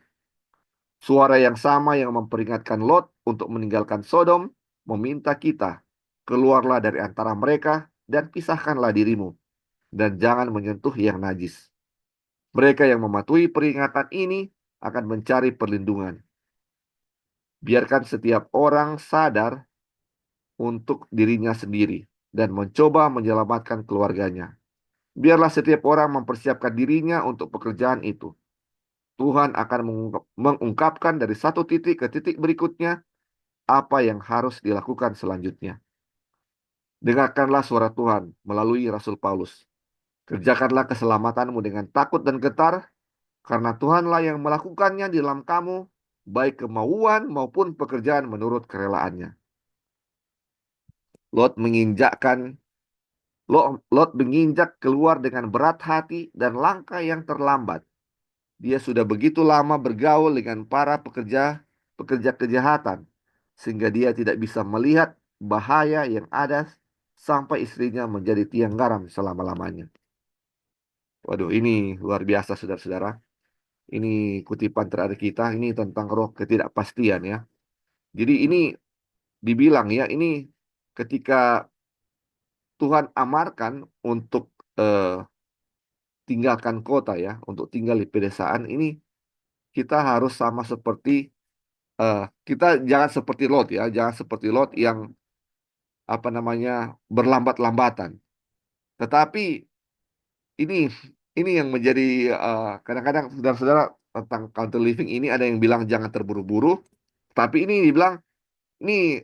Suara yang sama yang memperingatkan Lot untuk meninggalkan Sodom meminta kita, keluarlah dari antara mereka dan pisahkanlah dirimu, dan jangan menyentuh yang najis. Mereka yang mematuhi peringatan ini akan mencari perlindungan. Biarkan setiap orang sadar untuk dirinya sendiri dan mencoba menyelamatkan keluarganya. Biarlah setiap orang mempersiapkan dirinya untuk pekerjaan itu. Tuhan akan mengungkapkan dari satu titik ke titik berikutnya apa yang harus dilakukan selanjutnya. Dengarkanlah suara Tuhan melalui Rasul Paulus. Kerjakanlah keselamatanmu dengan takut dan getar, karena Tuhanlah yang melakukannya di dalam kamu, baik kemauan maupun pekerjaan menurut kerelaannya. Lot menginjakkan Lot menginjak keluar dengan berat hati dan langkah yang terlambat. Dia sudah begitu lama bergaul dengan para pekerja kejahatan, sehingga dia tidak bisa melihat bahaya yang ada sampai istrinya menjadi tiang garam selama-lamanya. Waduh, ini luar biasa, saudara-saudara. Ini kutipan terakhir kita, ini tentang roh ketidakpastian ya. Jadi ini dibilang ya, ini ketika Tuhan amarkan untuk tinggalkan kota ya, untuk tinggal di pedesaan ini, kita harus sama seperti kita jangan seperti Lot ya, jangan seperti Lot yang apa namanya berlambat-lambatan. Tetapi ini ini yang menjadi kadang-kadang saudara-saudara tentang country living ini ada yang bilang jangan terburu-buru, tapi ini dibilang ini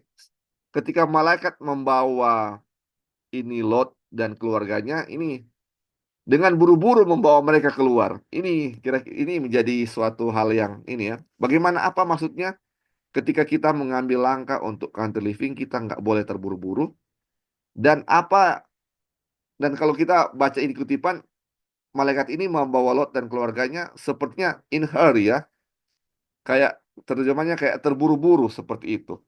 ketika malaikat membawa ini Lot dan keluarganya ini dengan buru-buru membawa mereka keluar. Ini kira ini menjadi suatu hal yang ini ya. Bagaimana apa maksudnya? Ketika kita mengambil langkah untuk country living, kita nggak boleh terburu-buru. Dan apa dan kalau kita baca ini kutipan, malaikat ini membawa Lot dan keluarganya sepertinya in hurry ya, kayak terjemahnya kayak terburu-buru seperti itu.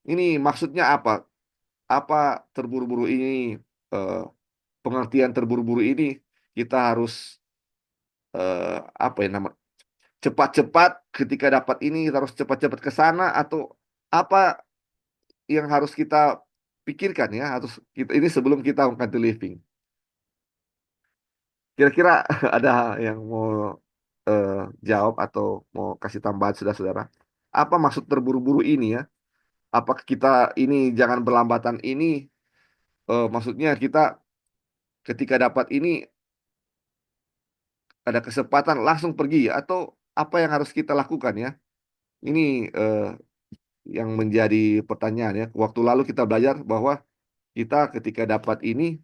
Ini maksudnya apa? Apa terburu-buru ini? eh, Pengertian terburu-buru ini kita harus apa ya nama cepat-cepat ketika dapat ini kita harus cepat-cepat ke sana atau apa yang harus kita pikirkan ya harus kita ini sebelum kita mengganti living. Kira-kira ada yang mau eh, jawab atau mau kasih tambahan saudara-saudara? Apa maksud terburu-buru ini ya? Apakah kita ini jangan berlambatan ini? Maksudnya kita ketika dapat ini ada kesempatan langsung pergi ya? Atau apa yang harus kita lakukan ya? Ini yang menjadi pertanyaan ya. Waktu lalu kita belajar bahwa kita ketika dapat ini,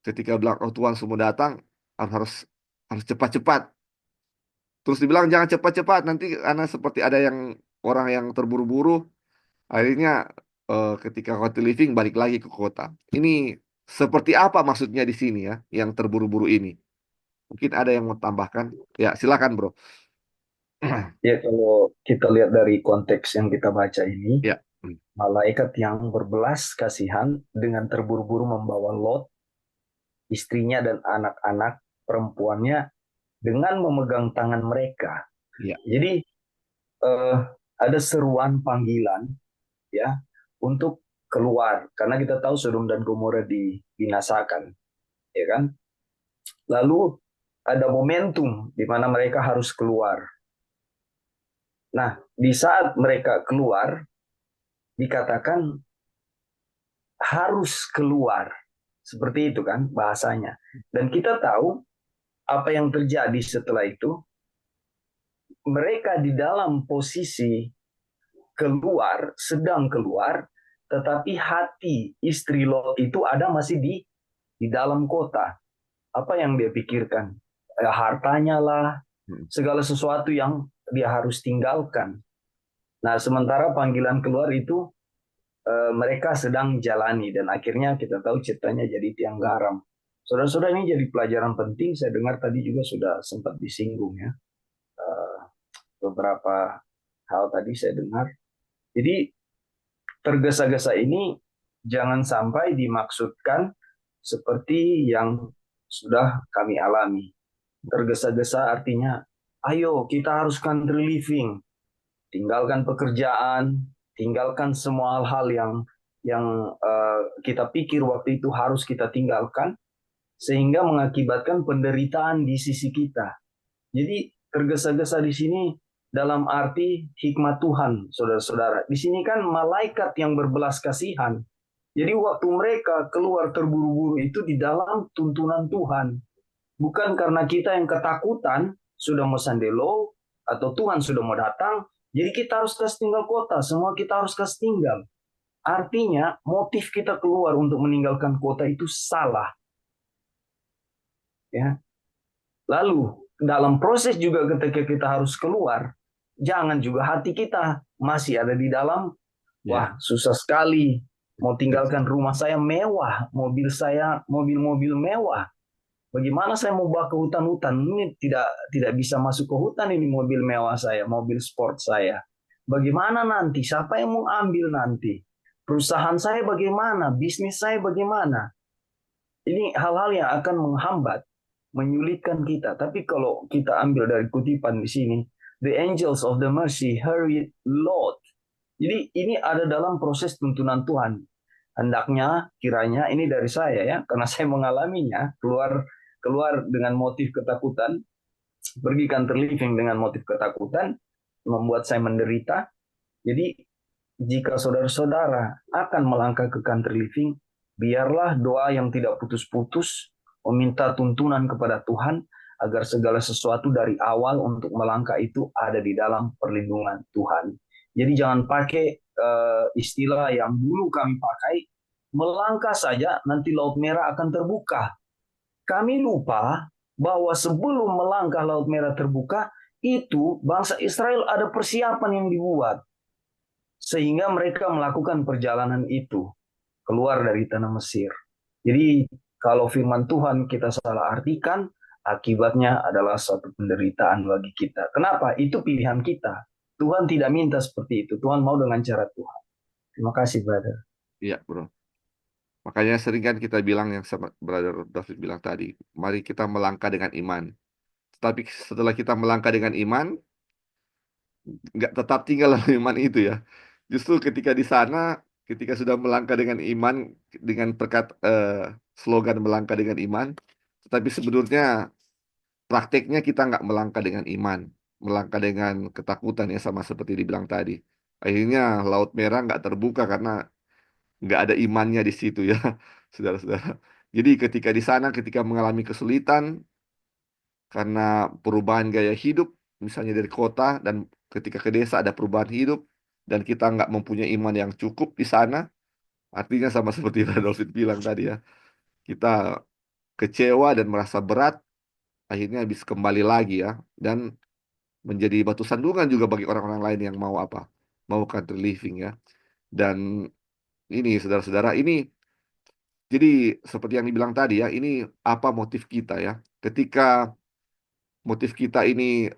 ketika bilang oh Tuhan semua datang, harus harus cepat-cepat. Terus dibilang jangan cepat-cepat, nanti karena seperti ada yang orang yang terburu-buru, akhirnya ketika waktu living balik lagi ke kota. Ini seperti apa maksudnya di sini ya, yang terburu-buru ini? Mungkin ada yang mau tambahkan? Ya, silakan bro. Ya, kalau kita lihat dari konteks yang kita baca ini, Ya, hmm, malaikat yang berbelas kasihan dengan terburu-buru membawa Lot, istrinya dan anak-anak perempuannya dengan memegang tangan mereka. ya, Jadi ada seruan panggilan ya untuk keluar karena kita tahu Sodom dan Gomora dibinasakan, ya kan? Lalu ada momentum di mana mereka harus keluar. Nah, di saat mereka keluar dikatakan harus keluar. Seperti itu kan bahasanya. Dan kita tahu apa yang terjadi setelah itu. Mereka di dalam posisi keluar, sedang keluar, tetapi hati istri Lot itu ada masih di dalam kota. Apa yang dia pikirkan? Hartanya lah, hmm, segala sesuatu yang dia harus tinggalkan. Nah, sementara panggilan keluar itu mereka sedang jalani dan akhirnya kita tahu ceritanya jadi tiang garam. Saudara-saudara, ini jadi pelajaran penting. Saya dengar tadi juga sudah sempat disinggung ya. Beberapa hal tadi saya dengar. Jadi tergesa-gesa ini jangan sampai dimaksudkan seperti yang sudah kami alami. Tergesa-gesa artinya, ayo kita harus country living, tinggalkan pekerjaan, tinggalkan semua hal-hal yang kita pikir waktu itu harus kita tinggalkan, sehingga mengakibatkan penderitaan di sisi kita. Jadi tergesa-gesa di sini dalam arti hikmat Tuhan, saudara-saudara. Di sini kan malaikat yang berbelas kasihan. Jadi waktu mereka keluar terburu-buru itu di dalam tuntunan Tuhan. Bukan karena kita yang ketakutan sudah mau sandelo atau Tuhan sudah mau datang, jadi kita harus kasih tinggal kota, semua kita harus kasih tinggal. Artinya motif kita keluar untuk meninggalkan kota itu salah. Ya. Lalu dalam proses juga ketika kita harus keluar, jangan juga hati kita masih ada di dalam, wah susah sekali, mau tinggalkan rumah saya mewah, mobil saya mobil-mobil mewah. Bagaimana saya mau bawa ke hutan-hutan? Ini tidak bisa masuk ke hutan ini mobil mewah saya, mobil sport saya. Bagaimana nanti? Siapa yang mau ambil nanti? Perusahaan saya bagaimana? Bisnis saya bagaimana? Ini hal-hal yang akan menghambat, menyulitkan kita. Tapi kalau kita ambil dari kutipan di sini, the angels of the mercy hurried Lot. Jadi ini ada dalam proses tuntunan Tuhan. Hendaknya kiranya ini dari saya ya, karena saya mengalaminya, keluar keluar dengan motif ketakutan, pergi country living dengan motif ketakutan, membuat saya menderita. Jadi jika saudara-saudara akan melangkah ke country living, biarlah doa yang tidak putus-putus, meminta tuntunan kepada Tuhan agar segala sesuatu dari awal untuk melangkah itu ada di dalam perlindungan Tuhan. Jadi jangan pakai istilah yang dulu kami pakai, melangkah saja nanti Laut Merah akan terbuka. Kami lupa bahwa sebelum melangkah Laut Merah terbuka, itu bangsa Israel ada persiapan yang dibuat. Sehingga mereka melakukan perjalanan itu keluar dari tanah Mesir. Jadi kalau firman Tuhan kita salah artikan, akibatnya adalah suatu penderitaan bagi kita. Kenapa? Itu pilihan kita. Tuhan tidak minta seperti itu. Tuhan mau dengan cara Tuhan. Terima kasih, brother. Iya, bro. Makanya sering kan kita bilang yang sama Brother David bilang tadi, mari kita melangkah dengan iman. Tapi setelah kita melangkah dengan iman, nggak tetap tinggal dalam iman itu ya. Justru ketika di sana, ketika sudah melangkah dengan iman, dengan slogan melangkah dengan iman, tetapi sebenarnya prakteknya kita nggak melangkah dengan iman, melangkah dengan ketakutan ya sama seperti dibilang tadi. Akhirnya Laut Merah nggak terbuka karena nggak ada imannya di situ ya, saudara-saudara. Jadi ketika di sana, ketika mengalami kesulitan karena perubahan gaya hidup, misalnya dari kota dan ketika ke desa ada perubahan hidup, dan kita nggak mempunyai iman yang cukup di sana, artinya sama seperti Radolfit bilang tadi ya, kita kecewa dan merasa berat, akhirnya bisa kembali lagi ya, dan menjadi batu sandungan juga bagi orang-orang lain yang mau apa, mau country living ya. Dan ini saudara-saudara, ini jadi seperti yang dibilang tadi ya, ini apa motif kita ya. Ketika motif kita ini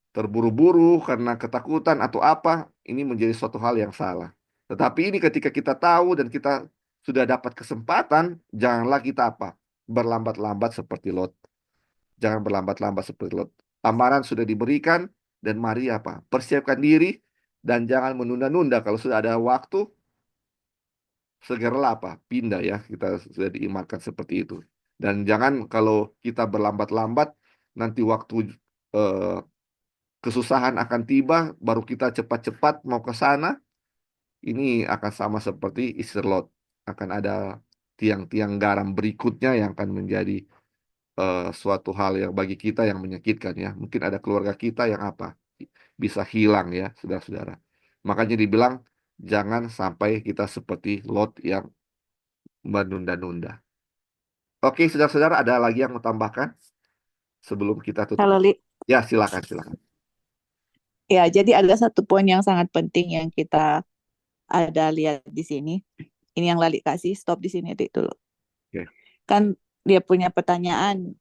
terburu-buru karena ketakutan atau apa, ini menjadi suatu hal yang salah. Tetapi ini ketika kita tahu dan kita sudah dapat kesempatan, janganlah kita apa? Berlambat-lambat seperti Lot. Jangan berlambat-lambat seperti Lot. Amaran sudah diberikan dan mari apa? Persiapkan diri dan jangan menunda-nunda. Kalau sudah ada waktu, segeralah apa? Pindah ya. Kita sudah diimarkan seperti itu. Dan jangan kalau kita berlambat-lambat, nanti waktu eh, kesusahan akan tiba, baru kita cepat-cepat mau ke sana, ini akan sama seperti istri Lot. Akan ada tiang-tiang garam berikutnya yang akan menjadi suatu hal yang bagi kita yang menyakitkan ya. Mungkin ada keluarga kita yang apa? Bisa hilang ya, saudara-saudara. Makanya dibilang, jangan sampai kita seperti Lot yang menunda-nunda. Oke, saudara-saudara, ada lagi yang mau tambahkan sebelum kita tutup? Halo, Li. Ya, silakan, silakan. Ya, jadi ada satu poin yang sangat penting yang kita ada lihat di sini. Ini yang Lali kasih, stop di sini dulu. Oke. Kan dia punya pertanyaan,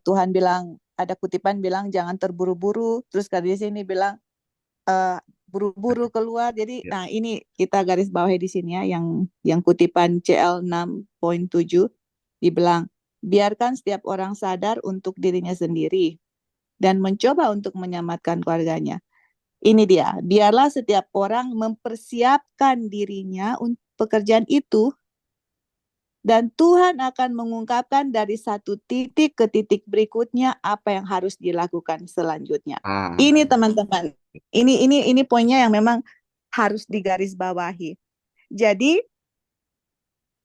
Tuhan bilang, ada kutipan bilang jangan terburu-buru, terus di sini bilang buru-buru keluar. Jadi Ya. nah ini kita garis bawahi di sini ya, yang kutipan CL 6.7 dibilang, biarkan setiap orang sadar untuk dirinya sendiri dan mencoba untuk menyelamatkan keluarganya. Ini dia, biarlah setiap orang mempersiapkan dirinya untuk pekerjaan itu, dan Tuhan akan mengungkapkan dari satu titik ke titik berikutnya apa yang harus dilakukan selanjutnya. Ini teman-teman, ini poinnya yang memang harus digarisbawahi. Jadi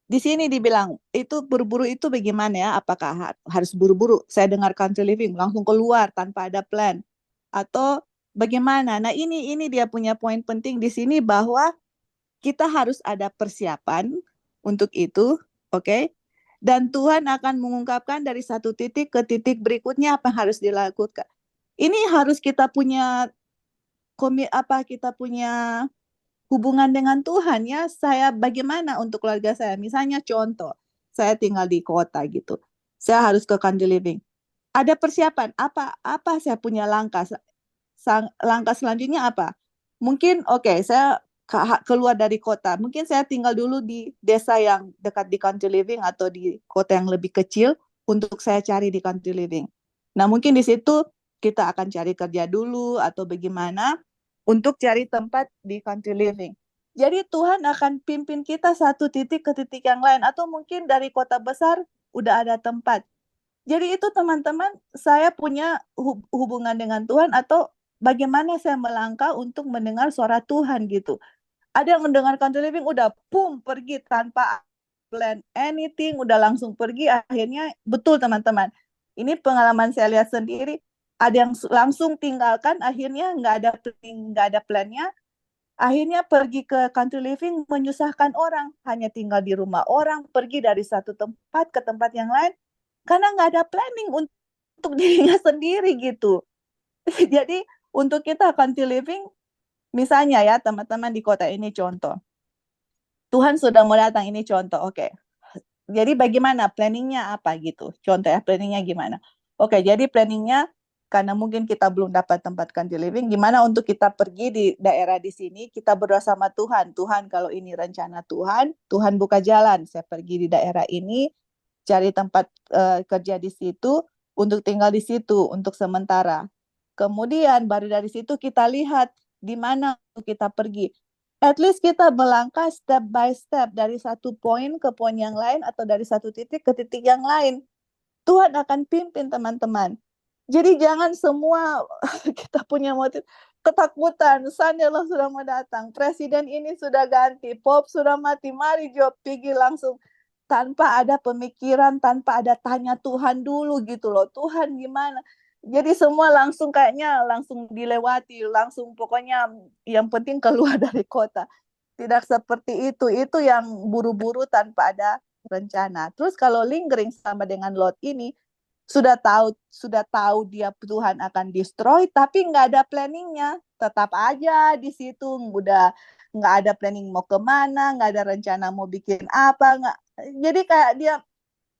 di sini dibilang itu buru-buru itu bagaimana ya? Apakah harus buru-buru? Saya dengar country living langsung keluar tanpa ada plan atau bagaimana? Nah ini dia punya poin penting di sini bahwa kita harus ada persiapan untuk itu, oke? Dan Tuhan akan mengungkapkan dari satu titik ke titik berikutnya apa yang harus dilakukan. Ini harus kita punya kita punya hubungan dengan Tuhan ya. Saya bagaimana untuk keluarga saya? Misalnya contoh, saya tinggal di kota gitu. Saya harus ke country living. Ada persiapan apa saya punya langkah selanjutnya apa? Mungkin saya keluar dari kota. Mungkin saya tinggal dulu di desa yang dekat di country living atau di kota yang lebih kecil untuk saya cari di country living. Nah, mungkin di situ kita akan cari kerja dulu atau bagaimana untuk cari tempat di country living. Jadi Tuhan akan pimpin kita satu titik ke titik yang lain, atau mungkin dari kota besar udah ada tempat. Jadi itu teman-teman, saya punya hubungan dengan Tuhan, atau bagaimana saya melangkah untuk mendengar suara Tuhan gitu. Ada yang mendengar country living udah pum pergi tanpa plan anything, udah langsung pergi. Akhirnya betul teman-teman, ini pengalaman saya lihat sendiri. Ada yang langsung tinggalkan, akhirnya nggak ada plannya. Akhirnya pergi ke country living menyusahkan orang, hanya tinggal di rumah orang, pergi dari satu tempat ke tempat yang lain, karena nggak ada planning untuk dirinya sendiri gitu. Jadi untuk kita country living, misalnya ya teman-teman di kota ini contoh, Tuhan sudah mau datang, ini contoh, oke. Jadi bagaimana planningnya apa gitu? Contoh ya, planningnya gimana? Oke, jadi planningnya karena mungkin kita belum dapat tempat country living, gimana untuk kita pergi di daerah di sini, kita berdoa sama Tuhan. Tuhan, kalau ini rencana Tuhan, Tuhan buka jalan. Saya pergi di daerah ini, cari tempat kerja di situ, untuk tinggal di situ, untuk sementara. Kemudian baru dari situ kita lihat di mana kita pergi. At least kita melangkah step by step dari satu poin ke poin yang lain, atau dari satu titik ke titik yang lain. Tuhan akan pimpin teman-teman. Jadi jangan semua kita punya motif ketakutan. Sandiaga sudah mau datang, presiden ini sudah ganti, Pop sudah mati, mari Job pergi langsung, tanpa ada pemikiran, tanpa ada tanya Tuhan dulu gitu loh. Tuhan gimana? Jadi semua langsung kayaknya langsung dilewati, langsung pokoknya yang penting keluar dari kota. Tidak seperti itu. Itu yang buru-buru tanpa ada rencana. Terus kalau lingering sama dengan Lot ini, sudah tahu dia Tuhan akan destroy, tapi nggak ada planningnya, tetap aja di situ, udah nggak ada planning mau kemana, nggak ada rencana mau bikin apa, nggak. Jadi kayak dia,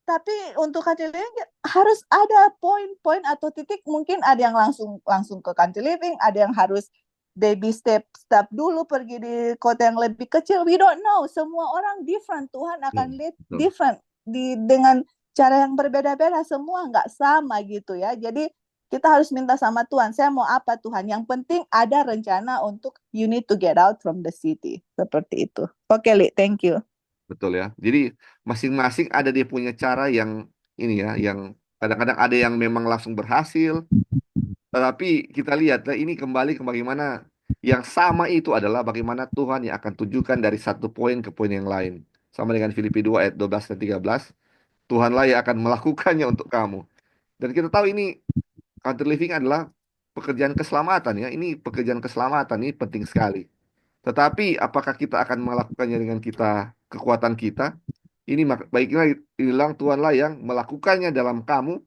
tapi untuk country living harus ada poin-poin atau titik, mungkin ada yang langsung ke country living, ada yang harus baby step dulu pergi di kota yang lebih kecil. We don't know, semua orang different, Tuhan akan lead different dengan cara yang berbeda-beda, semua nggak sama gitu ya. Jadi kita harus minta sama Tuhan, saya mau apa Tuhan, yang penting ada rencana untuk you need to get out from the city, seperti itu. Oke, Li, thank you. Betul ya. Jadi masing-masing ada dia punya cara yang ini ya, yang kadang-kadang ada yang memang langsung berhasil. Tetapi kita lihat ini kembali ke bagaimana yang sama itu adalah bagaimana Tuhan yang akan tujukan dari satu poin ke poin yang lain. Sama dengan Filipi 2 ayat 12 dan 13. Tuhanlah yang akan melakukannya untuk kamu. Dan kita tahu ini country living adalah pekerjaan keselamatan ya. Ini pekerjaan keselamatan ini penting sekali. Tetapi apakah kita akan melakukannya dengan kekuatan kita? Ini baiklah bilang Tuhanlah yang melakukannya dalam kamu,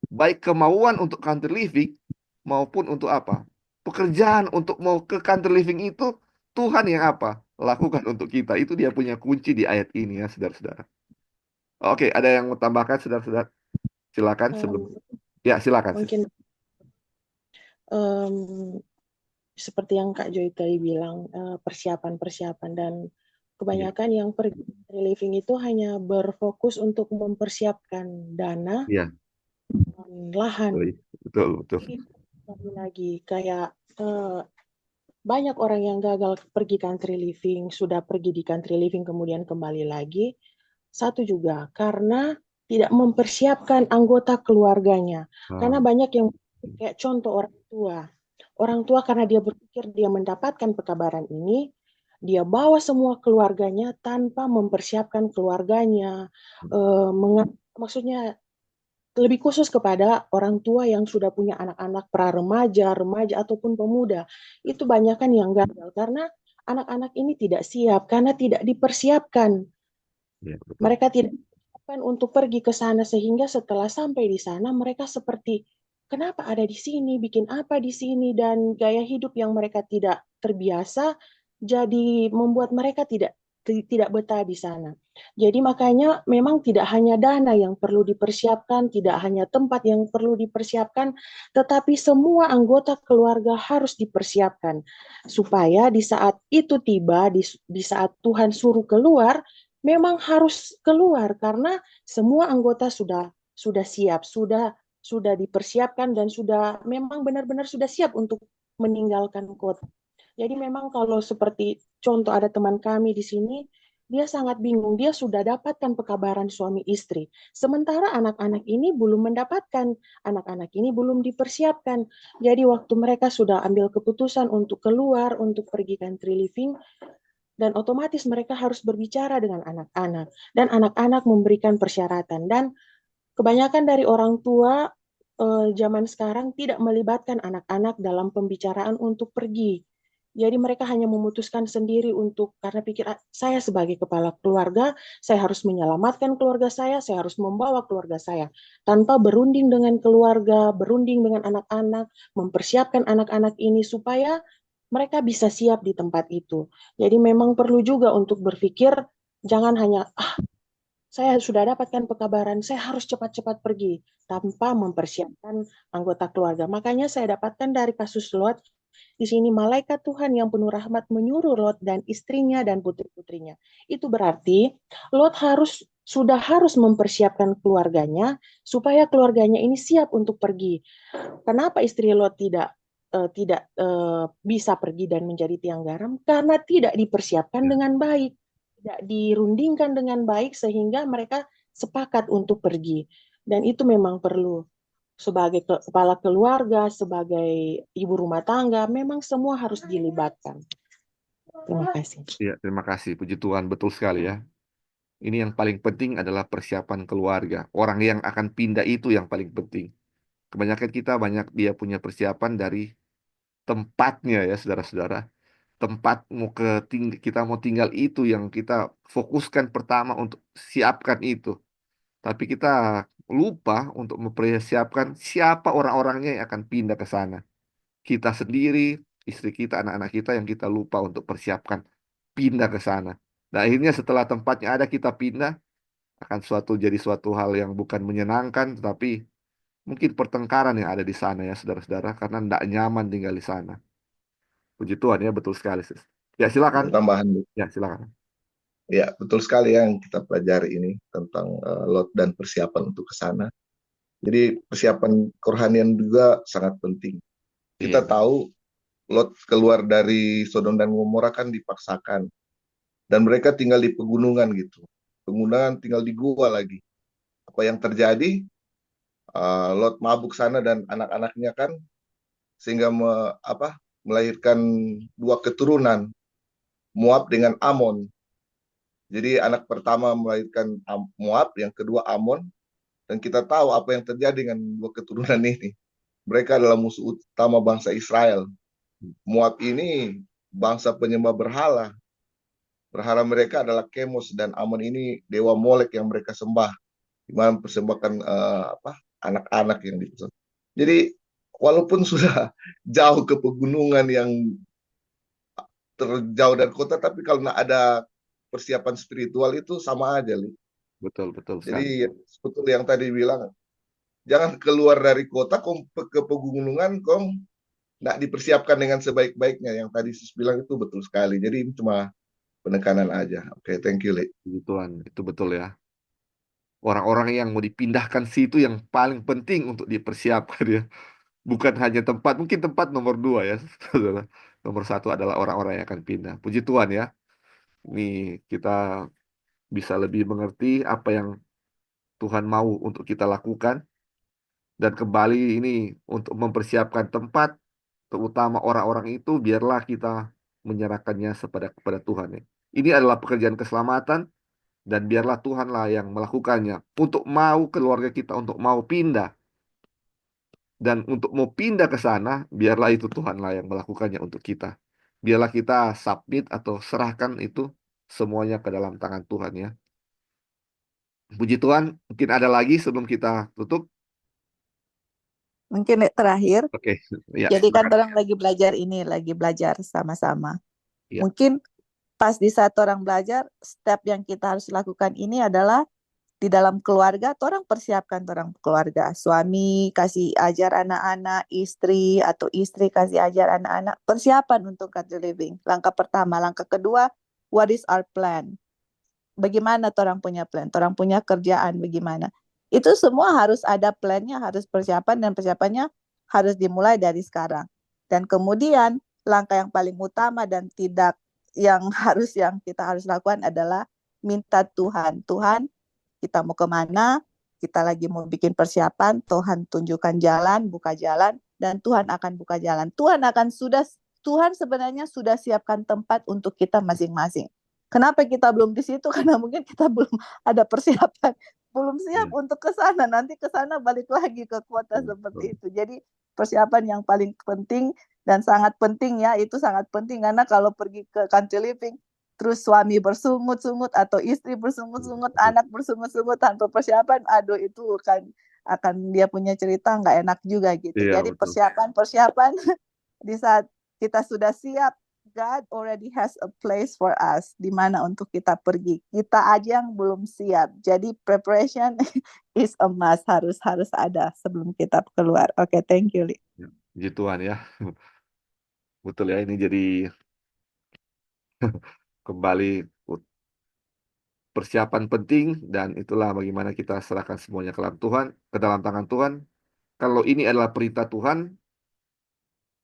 baik kemauan untuk country living maupun untuk apa? Pekerjaan untuk mau ke country living itu Tuhan yang apa? Lakukan untuk kita. Itu dia punya kunci di ayat ini ya, saudara-saudara. Oke, ada yang mau tambahkan, saudara-saudara? Silakan sebelum. Ya, silakan. Mungkin seperti yang Kak Joy tadi bilang, persiapan-persiapan, dan kebanyakan yang pergi living itu hanya berfokus untuk mempersiapkan dana Iya, dan lahan. betul. Lagi kayak banyak orang yang gagal pergi country living, sudah pergi di country living kemudian kembali lagi. Satu juga karena tidak mempersiapkan anggota keluarganya. Karena banyak yang kayak contoh orang tua. Orang tua karena dia berpikir dia mendapatkan pekabaran ini, dia bawa semua keluarganya tanpa mempersiapkan keluarganya. Maksudnya lebih khusus kepada orang tua yang sudah punya anak-anak remaja ataupun pemuda. Itu banyak kan yang gagal karena anak-anak ini tidak siap, karena tidak dipersiapkan. Ya, Mereka tidak dipersiapkan untuk pergi ke sana, sehingga setelah sampai di sana mereka seperti, kenapa ada di sini, bikin apa di sini, dan gaya hidup yang mereka tidak terbiasa jadi membuat mereka tidak betah di sana. Jadi makanya memang tidak hanya dana yang perlu dipersiapkan, tidak hanya tempat yang perlu dipersiapkan, tetapi semua anggota keluarga harus dipersiapkan supaya di saat itu tiba, di saat Tuhan suruh keluar, memang harus keluar karena semua anggota sudah siap, sudah dipersiapkan, dan sudah memang benar-benar sudah siap untuk meninggalkan kota. Jadi memang kalau seperti contoh ada teman kami di sini, dia sangat bingung. Dia sudah dapatkan pekabaran suami istri. Sementara anak-anak ini belum mendapatkan, anak-anak ini belum dipersiapkan. Jadi waktu mereka sudah ambil keputusan untuk keluar, untuk pergi country living, dan otomatis mereka harus berbicara dengan anak-anak. Dan anak-anak memberikan persyaratan. Dan kebanyakan dari orang tua zaman sekarang tidak melibatkan anak-anak dalam pembicaraan untuk pergi. Jadi mereka hanya memutuskan sendiri untuk karena pikir saya sebagai kepala keluarga, saya harus menyelamatkan keluarga saya harus membawa keluarga saya tanpa berunding dengan keluarga, berunding dengan anak-anak, mempersiapkan anak-anak ini supaya mereka bisa siap di tempat itu. Jadi memang perlu juga untuk berpikir jangan hanya saya sudah dapatkan pekabaran, saya harus cepat-cepat pergi tanpa mempersiapkan anggota keluarga. Makanya saya dapatkan dari kasus Lot, di sini malaikat Tuhan yang penuh rahmat menyuruh Lot dan istrinya dan putri-putrinya. Itu berarti Lot sudah harus mempersiapkan keluarganya supaya keluarganya ini siap untuk pergi. Kenapa istri Lot tidak bisa pergi dan menjadi tiang garam? Karena tidak dipersiapkan Ya, dengan baik, tidak dirundingkan dengan baik sehingga mereka sepakat untuk pergi. Dan itu memang perlu sebagai kepala keluarga, sebagai ibu rumah tangga, memang semua harus dilibatkan. Terima kasih. ya, terima kasih. Puji Tuhan, betul sekali ya. Ini yang paling penting adalah persiapan keluarga. Orang yang akan pindah itu yang paling penting. Kebanyakan kita banyak dia punya persiapan dari tempatnya ya, saudara-saudara. Tempat kita mau tinggal itu yang kita fokuskan pertama untuk siapkan itu. Tapi kita lupa untuk mempersiapkan siapa orang-orangnya yang akan pindah ke sana. Kita sendiri, istri kita, anak-anak kita yang kita lupa untuk persiapkan pindah ke sana. Nah, akhirnya setelah tempatnya ada kita pindah akan jadi suatu hal yang bukan menyenangkan, tetapi mungkin pertengkaran yang ada di sana ya, saudara-saudara, karena tidak nyaman tinggal di sana. Puji Tuhan ya, betul sekali, sis. Ya, silakan. Ada tambahan. Ya, silakan. Ya, betul sekali ya yang kita pelajari ini tentang Lot dan persiapan untuk ke sana. Jadi persiapan kerohanian juga sangat penting. Kita Iya, tahu Lot keluar dari Sodom dan Gomora kan dipaksakan. Dan mereka tinggal di pegunungan gitu. Pegunungan tinggal di gua lagi. Apa yang terjadi? Lot mabuk sana dan anak-anaknya kan sehingga melahirkan dua keturunan, Moab dengan Amon. Jadi anak pertama melahirkan Moab, yang kedua Amon, dan kita tahu apa yang terjadi dengan dua keturunan ini. Mereka adalah musuh utama bangsa Israel. Moab ini bangsa penyembah berhala. Berhala mereka adalah Kemos, dan Amon ini dewa Molek yang mereka sembah, di mana persembahkan anak-anak yang dipersembahkan. Jadi walaupun sudah jauh ke pegunungan yang terjauh dari kota, tapi kalau nggak ada persiapan spiritual itu sama aja, Li. betul sekali. Jadi seperti yang tadi bilang, jangan keluar dari kota ke pegunungan kong nggak dipersiapkan dengan sebaik-baiknya. Yang tadi Sis bilang itu betul sekali. Jadi ini cuma penekanan aja. Oke, thank you, Li. Puji Tuhan, itu betul ya. Orang-orang yang mau dipindahkan situ yang paling penting untuk dipersiapkan ya. Bukan hanya tempat, mungkin tempat nomor dua ya, saudara. Nomor satu adalah orang-orang yang akan pindah. Puji Tuhan ya. Ini kita bisa lebih mengerti apa yang Tuhan mau untuk kita lakukan. Dan kembali ini untuk mempersiapkan tempat, terutama orang-orang itu, biarlah kita menyerahkannya kepada Tuhan ya. Ini adalah pekerjaan keselamatan, dan biarlah Tuhanlah yang melakukannya. Untuk mau keluarga kita, untuk mau pindah, dan untuk mau pindah ke sana, biarlah itu Tuhanlah yang melakukannya untuk kita. Biarlah kita submit atau serahkan itu semuanya ke dalam tangan Tuhan ya. Puji Tuhan, mungkin ada lagi sebelum kita tutup. Mungkin terakhir, Oke, ya jadi kan silakan. orang lagi belajar sama-sama. Ya, Mungkin pas di saat orang belajar, step yang kita harus lakukan ini adalah di dalam keluarga, orang persiapkan orang keluarga. Suami kasih ajar anak-anak, istri atau istri kasih ajar anak-anak. Persiapan untuk country living. Langkah pertama. Langkah kedua, what is our plan? Bagaimana orang punya plan? Orang punya kerjaan bagaimana? Itu semua harus ada plannya, harus persiapan, dan persiapannya harus dimulai dari sekarang. Dan kemudian langkah yang paling utama dan tidak yang kita harus lakukan adalah minta Tuhan. Tuhan, kita mau kemana? Kita lagi mau bikin persiapan. Tuhan tunjukkan jalan, buka jalan, dan Tuhan akan buka jalan. Tuhan sebenarnya sudah siapkan tempat untuk kita masing-masing. Kenapa kita belum di situ? Karena mungkin kita belum ada persiapan, belum siap untuk ke sana. Nanti ke sana balik lagi ke kota seperti itu. Jadi persiapan yang paling penting dan sangat penting ya, itu sangat penting karena kalau pergi ke country living terus suami bersungut-sungut atau istri bersungut-sungut, anak bersungut-sungut tanpa persiapan, aduh itu akan dia punya cerita nggak enak juga gitu. Iya, Jadi betul. persiapan di saat kita sudah siap, God already has a place for us di mana untuk kita pergi. Kita aja yang belum siap. Jadi preparation is a must, harus ada sebelum kita keluar. Oke, thank you, Li. Ya, puji Tuhan ya. Betul ya, ini jadi kembali persiapan penting, dan itulah bagaimana kita serahkan semuanya ke dalam Tuhan, ke dalam tangan Tuhan. Kalau ini adalah perintah Tuhan,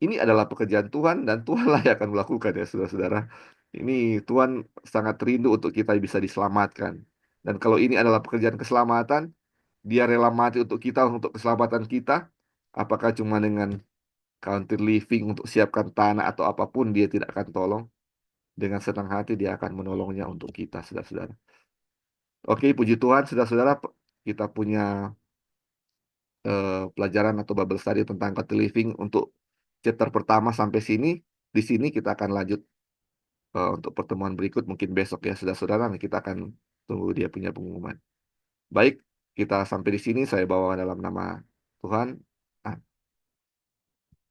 ini adalah pekerjaan Tuhan, dan Tuhanlah yang akan melakukan ya saudara-saudara. Ini Tuhan sangat rindu untuk kita bisa diselamatkan. Dan kalau ini adalah pekerjaan keselamatan, Dia rela mati untuk kita, untuk keselamatan kita. Apakah cuma dengan country living untuk siapkan tanah atau apapun, Dia tidak akan tolong. Dengan senang hati Dia akan menolongnya untuk kita, saudara-saudara. Oke, puji Tuhan, saudara-saudara, kita punya pelajaran atau Bible study tentang country living untuk chapter pertama sampai sini. Di sini kita akan lanjut untuk pertemuan berikut, mungkin besok ya, saudara-saudara. Kita akan tunggu dia punya pengumuman. Baik, kita sampai di sini. Saya bawa dalam nama Tuhan.